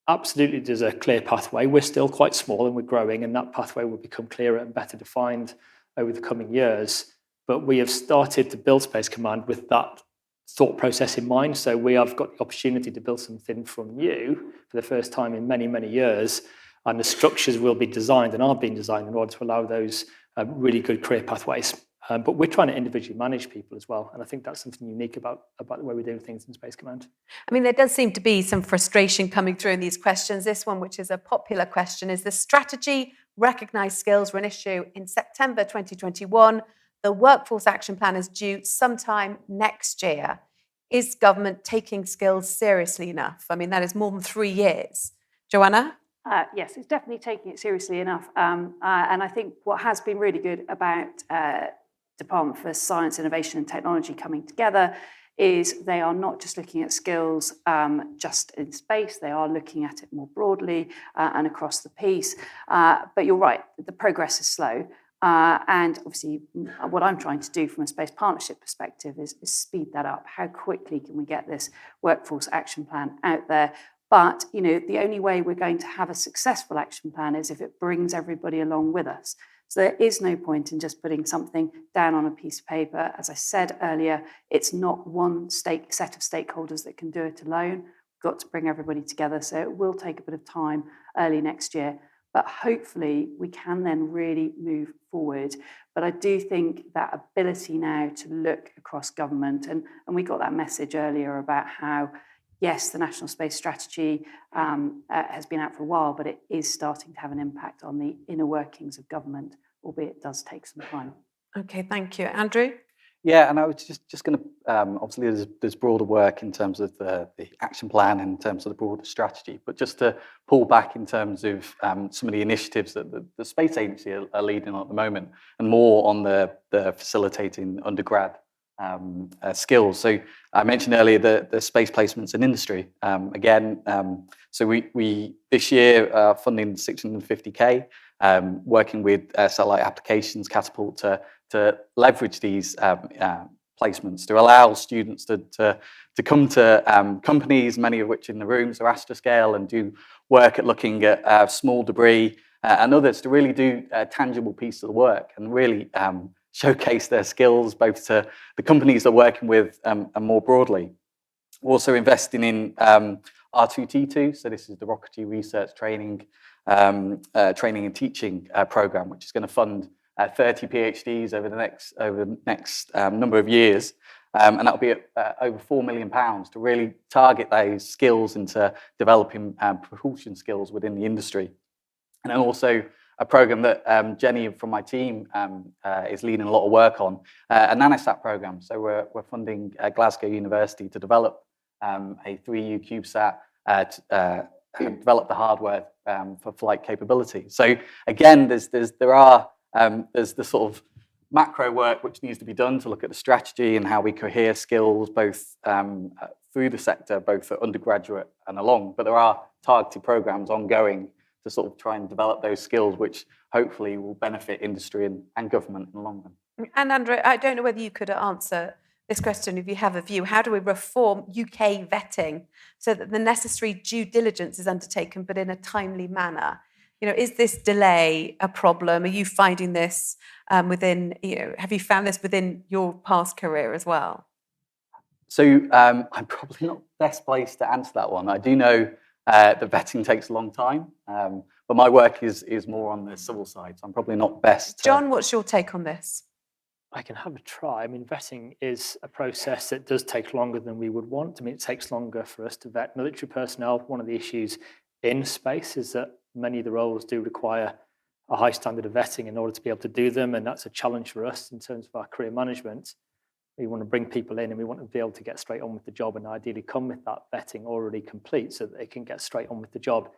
absolutely there's a clear pathway. We're still quite small and we're growing, and that pathway will become clearer and better defined over the coming years. But we have started to build Space Command with that thought process in mind. So we have got the opportunity to build something from new for the first time in many, many years. And the structures will be designed and are being designed in order to allow those really good career pathways. But we're trying to individually manage people as well. And I think that's something unique about the way we're doing things in Space Command. I mean, there does seem to be some frustration coming through in these questions. This one, which is a popular question, is the strategy recognised skills were an issue in September 2021. The Workforce Action Plan is due sometime next year. Is government taking skills seriously enough? I mean, that is more than 3 years. Joanna? Yes, it's definitely taking it seriously enough. And I think what has been really good about Department for Science, Innovation and Technology coming together is they are not just looking at skills just in space, they are looking at it more broadly and across the piece. But you're right, the progress is slow. And obviously, what I'm trying to do from a space partnership perspective is speed that up. How quickly can we get this workforce action plan out there? But, you know, the only way we're going to have a successful action plan is if it brings everybody along with us. So there is no point in just putting something down on a piece of paper. As I said earlier, it's not one set of stakeholders that can do it alone. We've got to bring everybody together. So it will take a bit of time early next year. But hopefully we can then really move forward. But I do think that ability now to look across government, and we got that message earlier about how, yes, the National Space Strategy has been out for a while, but it is starting to have an impact on the inner workings of government, albeit it does take some time. Okay, thank you. Andrew? Yeah, and I was just going to, obviously there's broader work in terms of the action plan and in terms of the broader strategy, but just to pull back in terms of some of the initiatives that the Space Agency are leading on at the moment, and more on the facilitating undergrad skills. So I mentioned earlier the space placements in industry. So we this year funding 650k, working with satellite applications catapult to leverage these placements to allow students to come to companies, many of which in the room, so Astroscale, and do work at looking at small debris and others, to really do a tangible piece of the work and really showcase their skills both to the companies they're working with and more broadly. We're also investing in R2T2, so this is the Rocketry Research Training and Teaching program, which is going to fund 30 PhDs over the next number of years, and that'll be at over £4 million to really target those skills into developing propulsion skills within the industry. And then also a program that Jenny from my team is leading a lot of work on, a nanosat program. So we're funding Glasgow University to develop a 3U CubeSat, develop the hardware for flight capability. So again, there's the sort of macro work which needs to be done to look at the strategy and how we cohere skills both through the sector, both for undergraduate and along. But there are targeted programs ongoing to sort of try and develop those skills, which hopefully will benefit industry and government in the long run. And Andrew, I don't know whether you could answer this question if you have a view. How do we reform UK vetting so that the necessary due diligence is undertaken, but in a timely manner? You know, is this delay a problem? Are you finding this within, have you found this within your past career as well? So I'm probably not best placed to answer that one. I do know that vetting takes a long time, but my work is more on the civil side, so I'm probably not best. John, what's your take on this? I can have a try. I mean, vetting is a process that does take longer than we would want. I mean, it takes longer for us to vet military personnel. One of the issues in space is that many of the roles do require a high standard of vetting in order to be able to do them, and that's a challenge for us in terms of our career management. We want to bring people in and we want to be able to get straight on with the job and ideally come with that vetting already complete so that they can get straight on with the job.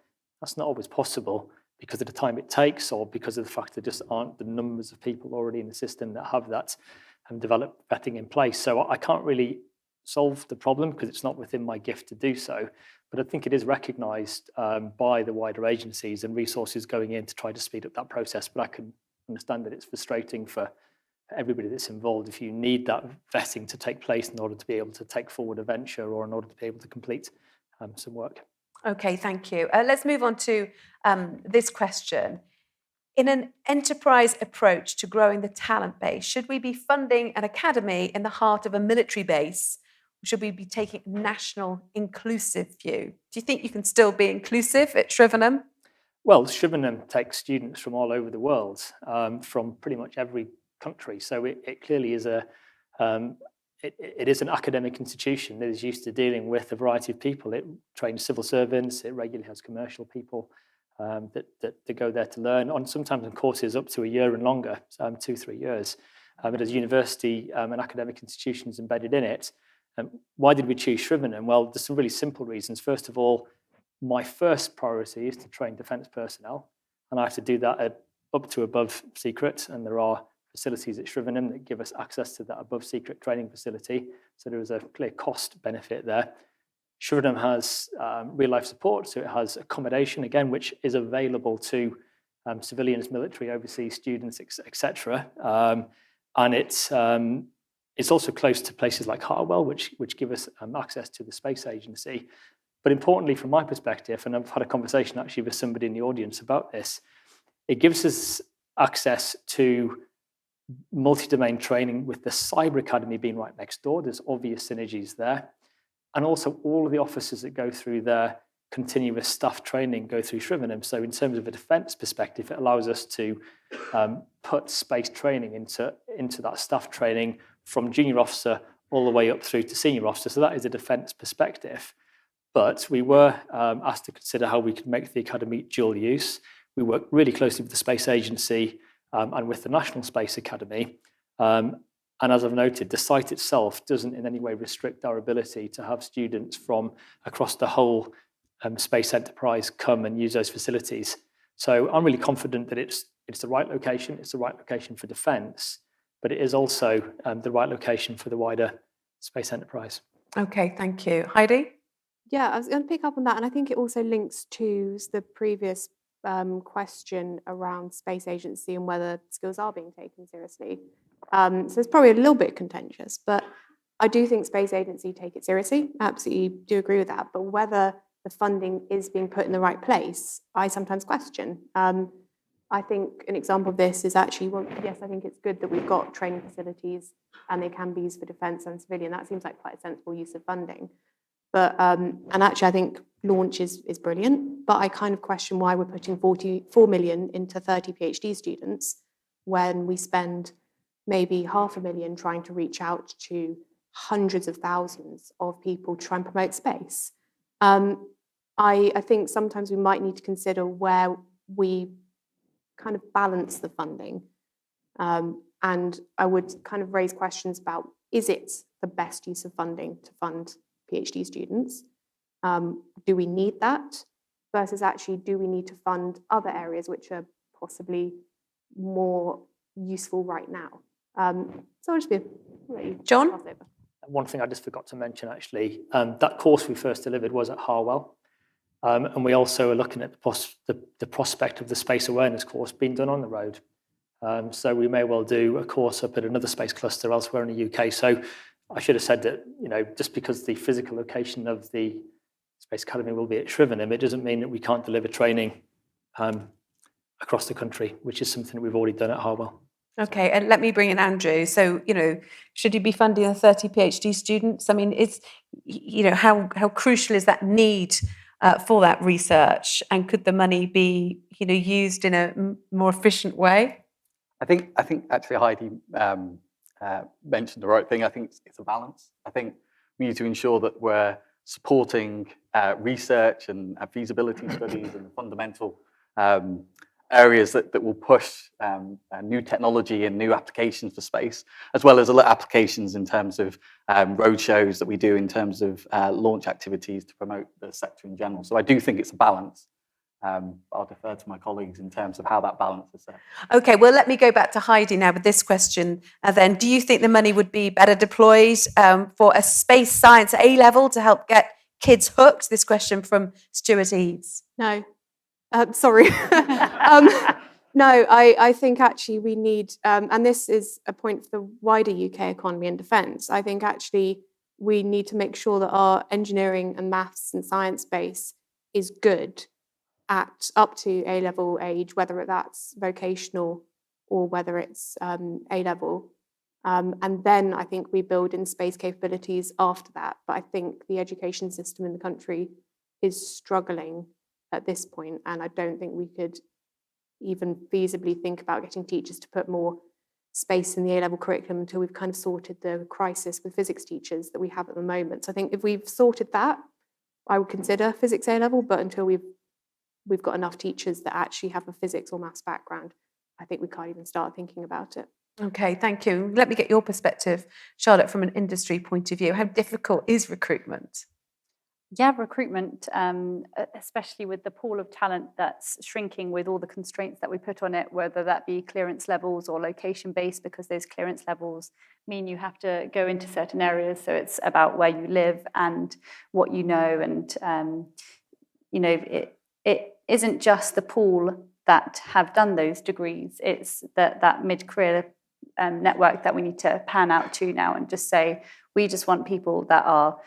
That's not always possible because of the time it takes or because of the fact there just aren't the numbers of people already in the system that have that and developed vetting in place. So I can't really solve the problem because it's not within my gift to do so. But I think it is recognised by the wider agencies and resources going in to try to speed up that process. But I can understand that it's frustrating for everybody that's involved if you need that vetting to take place in order to be able to take forward a venture or in order to be able to complete some work. Okay, thank you. Let's move on to this question. In an enterprise approach to growing the talent base, should we be funding an academy in the heart of a military base? Or should we be taking a national inclusive view? Do you think you can still be inclusive at Shrivenham? Well, Shrivenham takes students from all over the world, from pretty much every country. So it clearly is it is an academic institution that is used to dealing with a variety of people. It trains civil servants. It regularly has commercial people that go there to learn on sometimes on courses up to a year and longer, 2-3 years. It has university and academic institutions embedded in it. Why did we choose Shrivenham? Well, there's some really simple reasons. First of all, my first priority is to train defence personnel, and I have to do that up to above secret, and there are facilities at Shrivenham that give us access to that above secret training facility. So there was a clear cost benefit there. Shrivenham has real life support, so it has accommodation, again, which is available to civilians, military, overseas students, etc. And it's also close to places like Harwell, which give us access to the space agency. But importantly, from my perspective, and I've had a conversation actually with somebody in the audience about this, it gives us access to multi-domain training with the Cyber Academy being right next door. There's obvious synergies there. And also all of the officers that go through their continuous staff training go through Shrivenham. So in terms of a defence perspective, it allows us to put space training into that staff training from junior officer all the way up through to senior officer. So that is a defence perspective. But we were asked to consider how we could make the academy dual use. We work really closely with the Space Agency and with the National Space Academy. And as I've noted, the site itself doesn't in any way restrict our ability to have students from across the whole space enterprise come and use those facilities. So I'm really confident that it's the right location. It's the right location for defence, but it is also the right location for the wider space enterprise. Okay, thank you. Heidi? Yeah, I was going to pick up on that, and I think it also links to the previous question around space agency and whether skills are being taken seriously. So it's probably a little bit contentious, but I do think space agency take it seriously. Absolutely do agree with that. But whether the funding is being put in the right place, I sometimes question. I think an example of this is actually, well, yes, I think it's good that we've got training facilities and they can be used for defence and civilian. That seems like quite a sensible use of funding. But and actually, I think launch is brilliant. But I kind of question why we're putting 44 million into 30 PhD students when we spend maybe $500,000 trying to reach out to hundreds of thousands of people to try and promote space. I think sometimes we might need to consider where we kind of balance the funding. And I would kind of raise questions about, is it the best use of funding to fund PhD students? Do we need that? Versus actually, do we need to fund other areas which are possibly more useful right now? So I'll just be John? One thing I just forgot to mention, actually, that course we first delivered was at Harwell. And we also are looking at the prospect of the space awareness course being done on the road. So we may well do a course up at another space cluster elsewhere in the UK. So I should have said that, just because the physical location of the Space Academy will be at Shrivenham, it doesn't mean that we can't deliver training across the country, which is something that we've already done at Harwell. Okay, and let me bring in Andrew. So, should you be funding the 30 PhD students? I mean, it's, how crucial is that need for that research, and could the money be, used in a more efficient way? I think actually Heidi mentioned the right thing. I think it's a balance. I think we need to ensure that we're supporting research and feasibility studies and fundamental areas that will push new technology and new applications for space, as well as a lot of applications in terms of roadshows that we do in terms of launch activities to promote the sector in general. So I do think it's a balance. I'll defer to my colleagues in terms of how that balance is set. Okay, well, let me go back to Heidi now with this question. Then, do you think the money would be better deployed for a space science A-level to help get kids hooked? This question from Stuart Eads. No. Sorry. No, I think actually we need, and this is a point for the wider UK economy and defence, I think actually we need to make sure that our engineering and maths and science base is good at up to A-level age, whether that's vocational or whether it's A-level. And then I think we build in space capabilities after that. But I think the education system in the country is struggling at this point, and I don't think we could even feasibly think about getting teachers to put more space in the A-level curriculum until we've kind of sorted the crisis with physics teachers that we have at the moment. So I think if we've sorted that, I would consider physics A-level, but until we've got enough teachers that actually have a physics or maths background, I think we can't even start thinking about it. Okay, thank you. Let me get your perspective, Charlotte, from an industry point of view. How difficult is recruitment? Yeah, recruitment, especially with the pool of talent that's shrinking with all the constraints that we put on it, whether that be clearance levels or location-based, because those clearance levels mean you have to go into certain areas. So it's about where you live and what you know. And, it isn't just the pool that have done those degrees. It's that mid-career network that we need to pan out to now and just say, we just want people that are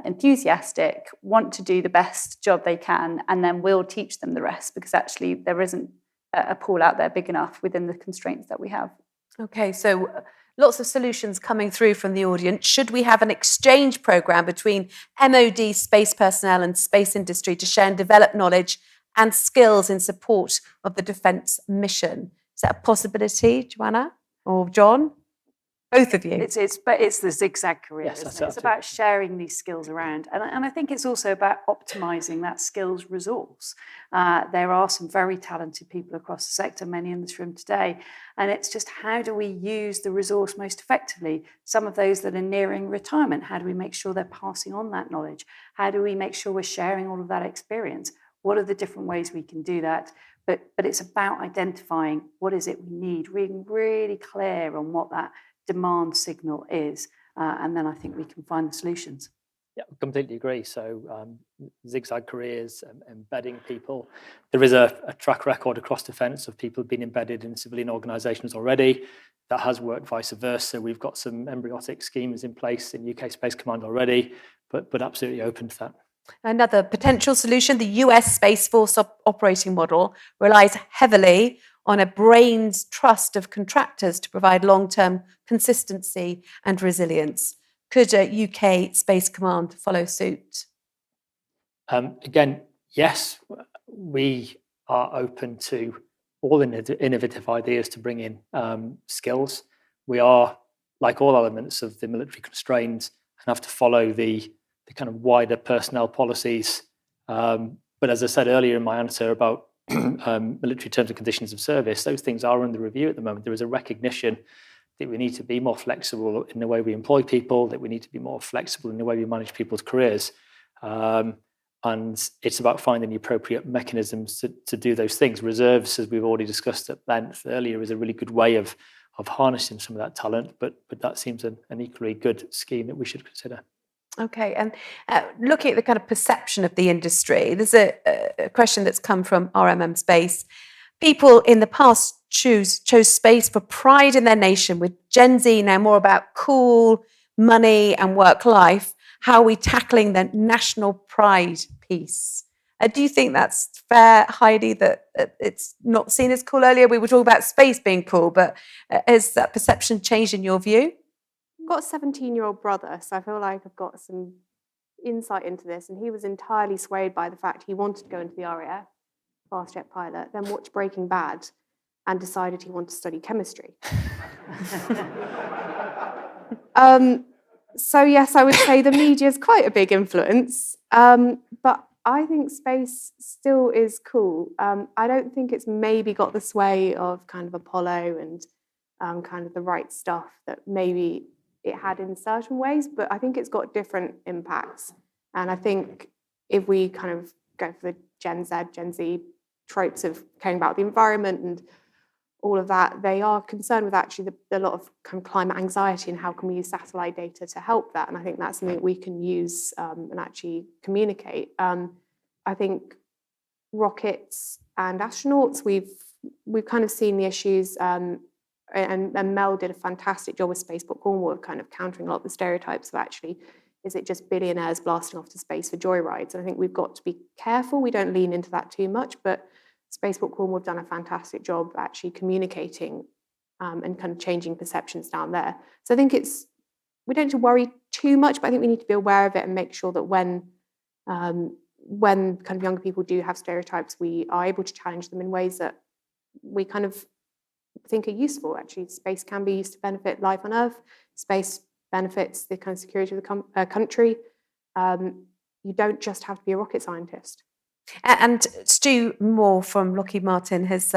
enthusiastic, want to do the best job they can, and then we'll teach them the rest, because actually there isn't a pool out there big enough within the constraints that we have. Okay, so lots of solutions coming through from the audience. Should we have an exchange programme between MOD space personnel and space industry to share and develop knowledge and skills in support of the defence mission? Is that a possibility, Joanna or John? Both of you. It's the zigzag career, Yes, isn't it? It's about sharing these skills around. And I think it's also about optimising that skills resource. There are some very talented people across the sector, many in this room today. And it's just, how do we use the resource most effectively? Some of those that are nearing retirement, how do we make sure they're passing on that knowledge? How do we make sure we're sharing all of that experience? What are the different ways we can do that? But it's about identifying what is it we need, being really clear on what that demand signal is, and then I think we can find the solutions. Yeah, completely agree. So zigzag careers, embedding people. There is a track record across defence of people being embedded in civilian organisations already. That has worked vice versa. We've got some embryotic schemes in place in UK Space Command already, but absolutely open to that. Another potential solution, the US Space Force operating model relies heavily on a brains trust of contractors to provide long-term consistency and resilience. Could a UK Space Command follow suit? Again, yes, we are open to all innovative ideas to bring in skills. We are, like all elements of the military constraints, and have to follow the kind of wider personnel policies. But as I said earlier in my answer about military terms and conditions of service, those things are under review at the moment. There is a recognition that we need to be more flexible in the way we employ people, that we need to be more flexible in the way we manage people's careers. And it's about finding the appropriate mechanisms to do those things. Reserves, as we've already discussed at length earlier, is a really good way of harnessing some of that talent, but that seems an equally good scheme that we should consider. Okay, and looking at the kind of perception of the industry, there's a question that's come from RMM Space. People in the past chose space for pride in their nation, with Gen Z now more about cool, money and work life. How are we tackling the national pride piece? Do you think that's fair, Heidi, that it's not seen as cool? Earlier we were talking about space being cool, but has that perception changed in your view? I've got a 17-year-old brother, so I feel like I've got some insight into this, and he was entirely swayed by the fact he wanted to go into the RAF, fast jet pilot, then watched Breaking Bad and decided he wanted to study chemistry. So yes, I would say the media is quite a big influence, but I think space still is cool. I don't think it's maybe got the sway of kind of Apollo and kind of the right stuff that maybe it had in certain ways, but I think it's got different impacts. And I think if we kind of go for the Gen Z tropes of caring about the environment and all of that, they are concerned with actually a lot of kind of climate anxiety and how can we use satellite data to help that. And I think that's something we can use and actually communicate. I think rockets and astronauts, we've kind of seen the issues. And Mel did a fantastic job with Spaceport Cornwall of kind of countering a lot of the stereotypes of actually, is it just billionaires blasting off to space for joyrides? And I think we've got to be careful. We don't lean into that too much, but Spaceport Cornwall have done a fantastic job actually communicating and kind of changing perceptions down there. So I think we don't need to worry too much, but I think we need to be aware of it and make sure that when kind of younger people do have stereotypes, we are able to challenge them in ways that we kind of think are useful. Actually, space can be used to benefit life on Earth. Space benefits the kind of security of the country. You don't just have to be a rocket scientist. And Stu Moore from Lockheed Martin has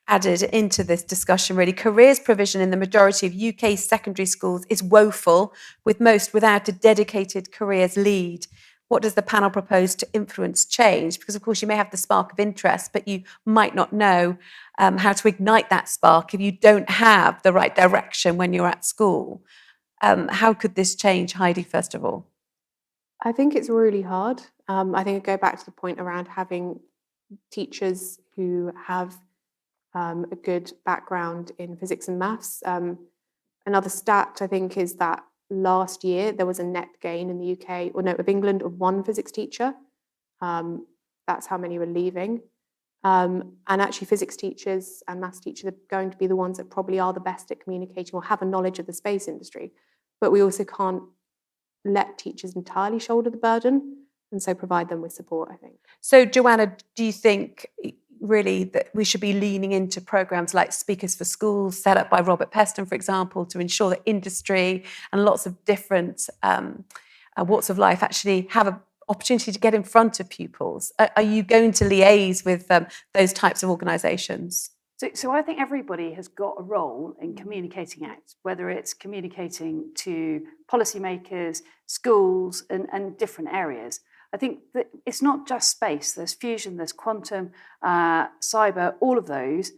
added into this discussion, really. Careers provision in the majority of UK secondary schools is woeful, with most without a dedicated careers lead. what does the panel propose to influence change? Because, of course, you may have the spark of interest, but you might not know how to ignite that spark if you don't have the right direction when you're at school. How could this change, Heidi, first of all? I think it's really hard. I think I go back to the point around having teachers who have a good background in physics and maths. Another stat, I think, is that last year there was a net gain in the UK, or no, of England, of one physics teacher. That's how many were leaving. And actually physics teachers and maths teachers are going to be the ones that probably are the best at communicating or have a knowledge of the space industry. But we also can't let teachers entirely shoulder the burden, and so provide them with support, I think. So, Joanna, do you think really that we should be leaning into programs like Speakers for Schools, set up by Robert Peston, for example, to ensure that industry and lots of different walks of life actually have an opportunity to get in front of pupils? Are you going to liaise with those types of organisations? So I think everybody has got a role in communicating out, whether it's communicating to policymakers, schools, and different areas. I think that it's not just space. There's fusion, there's quantum, cyber, all of those.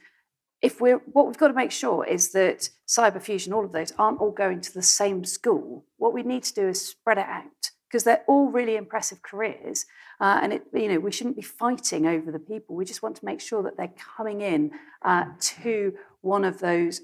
What we've got to make sure is that cyber, fusion, all of those aren't all going to the same school. What we need to do is spread it out, because they're all really impressive careers, and we shouldn't be fighting over the people. We just want to make sure that they're coming in to one of those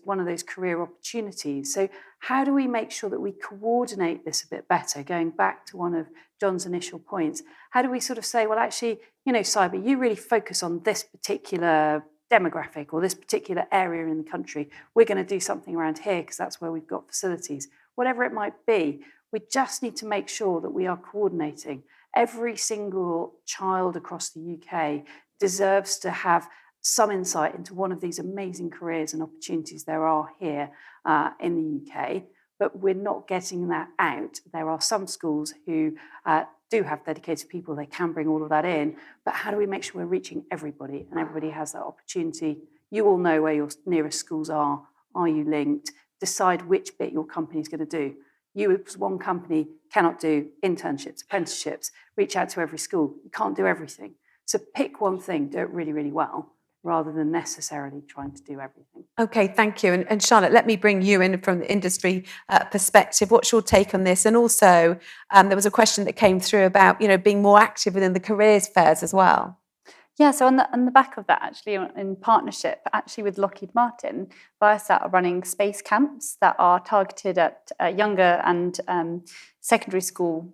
career opportunities. So how do we make sure that we coordinate this a bit better? Going back to one of John's initial points, how do we sort of say, well, actually, cyber, you really focus on this particular demographic or this particular area in the country. We're going to do something around here because that's where we've got facilities. Whatever it might be, we just need to make sure that we are coordinating. Every single child across the UK deserves to have some insight into one of these amazing careers and opportunities there are here in the UK, but we're not getting that out. There are some schools who do have dedicated people, they can bring all of that in, but how do we make sure we're reaching everybody and everybody has that opportunity? You all know where your nearest schools are you linked? Decide which bit your company is going to do. You as one company cannot do internships, apprenticeships, reach out to every school. You can't do everything. So pick one thing, do it really, really well, rather than necessarily trying to do everything. Okay, thank you. And Charlotte, let me bring you in from the industry perspective. What's your take on this? And also, there was a question that came through about, being more active within the careers fairs as well. Yeah, so on the back of that, actually, in partnership, actually with Lockheed Martin, ViaSat are running space camps that are targeted at younger and secondary school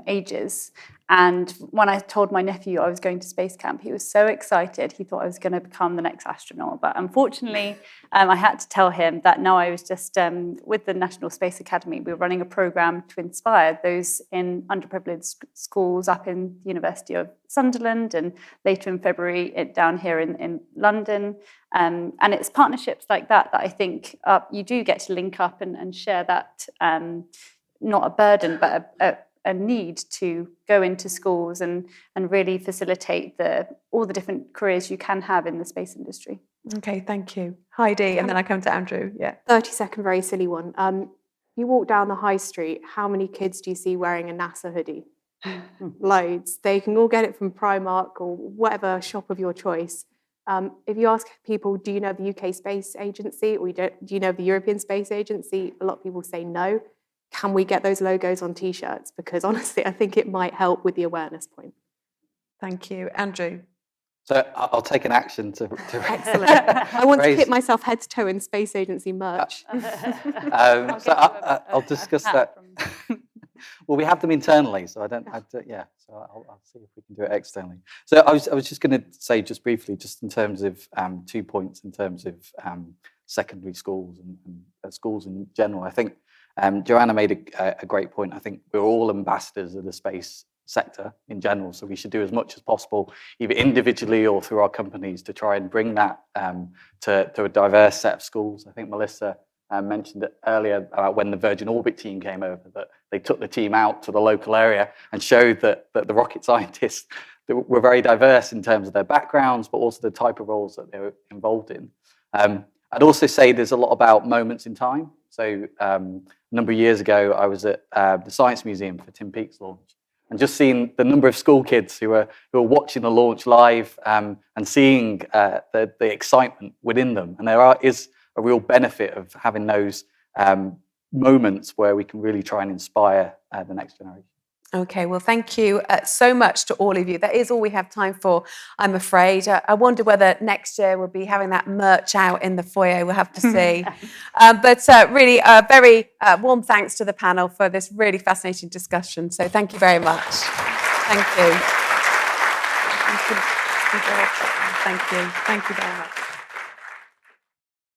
ages. And when I told my nephew I was going to space camp, he was so excited. He thought I was going to become the next astronaut. But unfortunately, I had to tell him that no, I was just with the National Space Academy. We were running a program to inspire those in underprivileged schools up in the University of Sunderland and later in February down here in London. And it's partnerships like that I think you do get to link up and share that, not a burden, but a need to go into schools and really facilitate all the different careers you can have in the space industry. Okay, thank you. Heidi, and then I come to Andrew. Yeah. 30-second, very silly one. You walk down the high street, how many kids do you see wearing a NASA hoodie? Loads. They can all get it from Primark or whatever shop of your choice. If you ask people, do you know the UK Space Agency or do you know the European Space Agency? A lot of people say no. Can we get those logos on T-shirts? Because honestly, I think it might help with the awareness point. Thank you. Andrew. So I'll take an action to Excellent. I want to kit myself head to toe in Space Agency merch. I'll discuss that. Well, we have them internally, so So I'll see if we can do it externally. So I was just going to say just briefly, just in terms of 2 points in terms of secondary schools and schools in general. I think Joanna made a great point. I think we're all ambassadors of the space sector in general, so we should do as much as possible, either individually or through our companies, to try and bring that to a diverse set of schools. I think Melissa mentioned it earlier about when the Virgin Orbit team came over, that they took the team out to the local area and showed that the rocket scientists were very diverse in terms of their backgrounds, but also the type of roles that they were involved in. I'd also say there's a lot about moments in time. So a number of years ago, I was at the Science Museum for Tim Peake's launch, And just seeing the number of school kids who are watching the launch live and seeing the excitement within them. And is a real benefit of having those moments where we can really try and inspire the next generation. Okay, well, thank you so much to all of you. That is all we have time for, I'm afraid. I wonder whether next year we'll be having that merch out in the foyer. We'll have to see. But really, very warm thanks to the panel for this really fascinating discussion. So thank you very much. Thank you. Thank you. Thank you very much.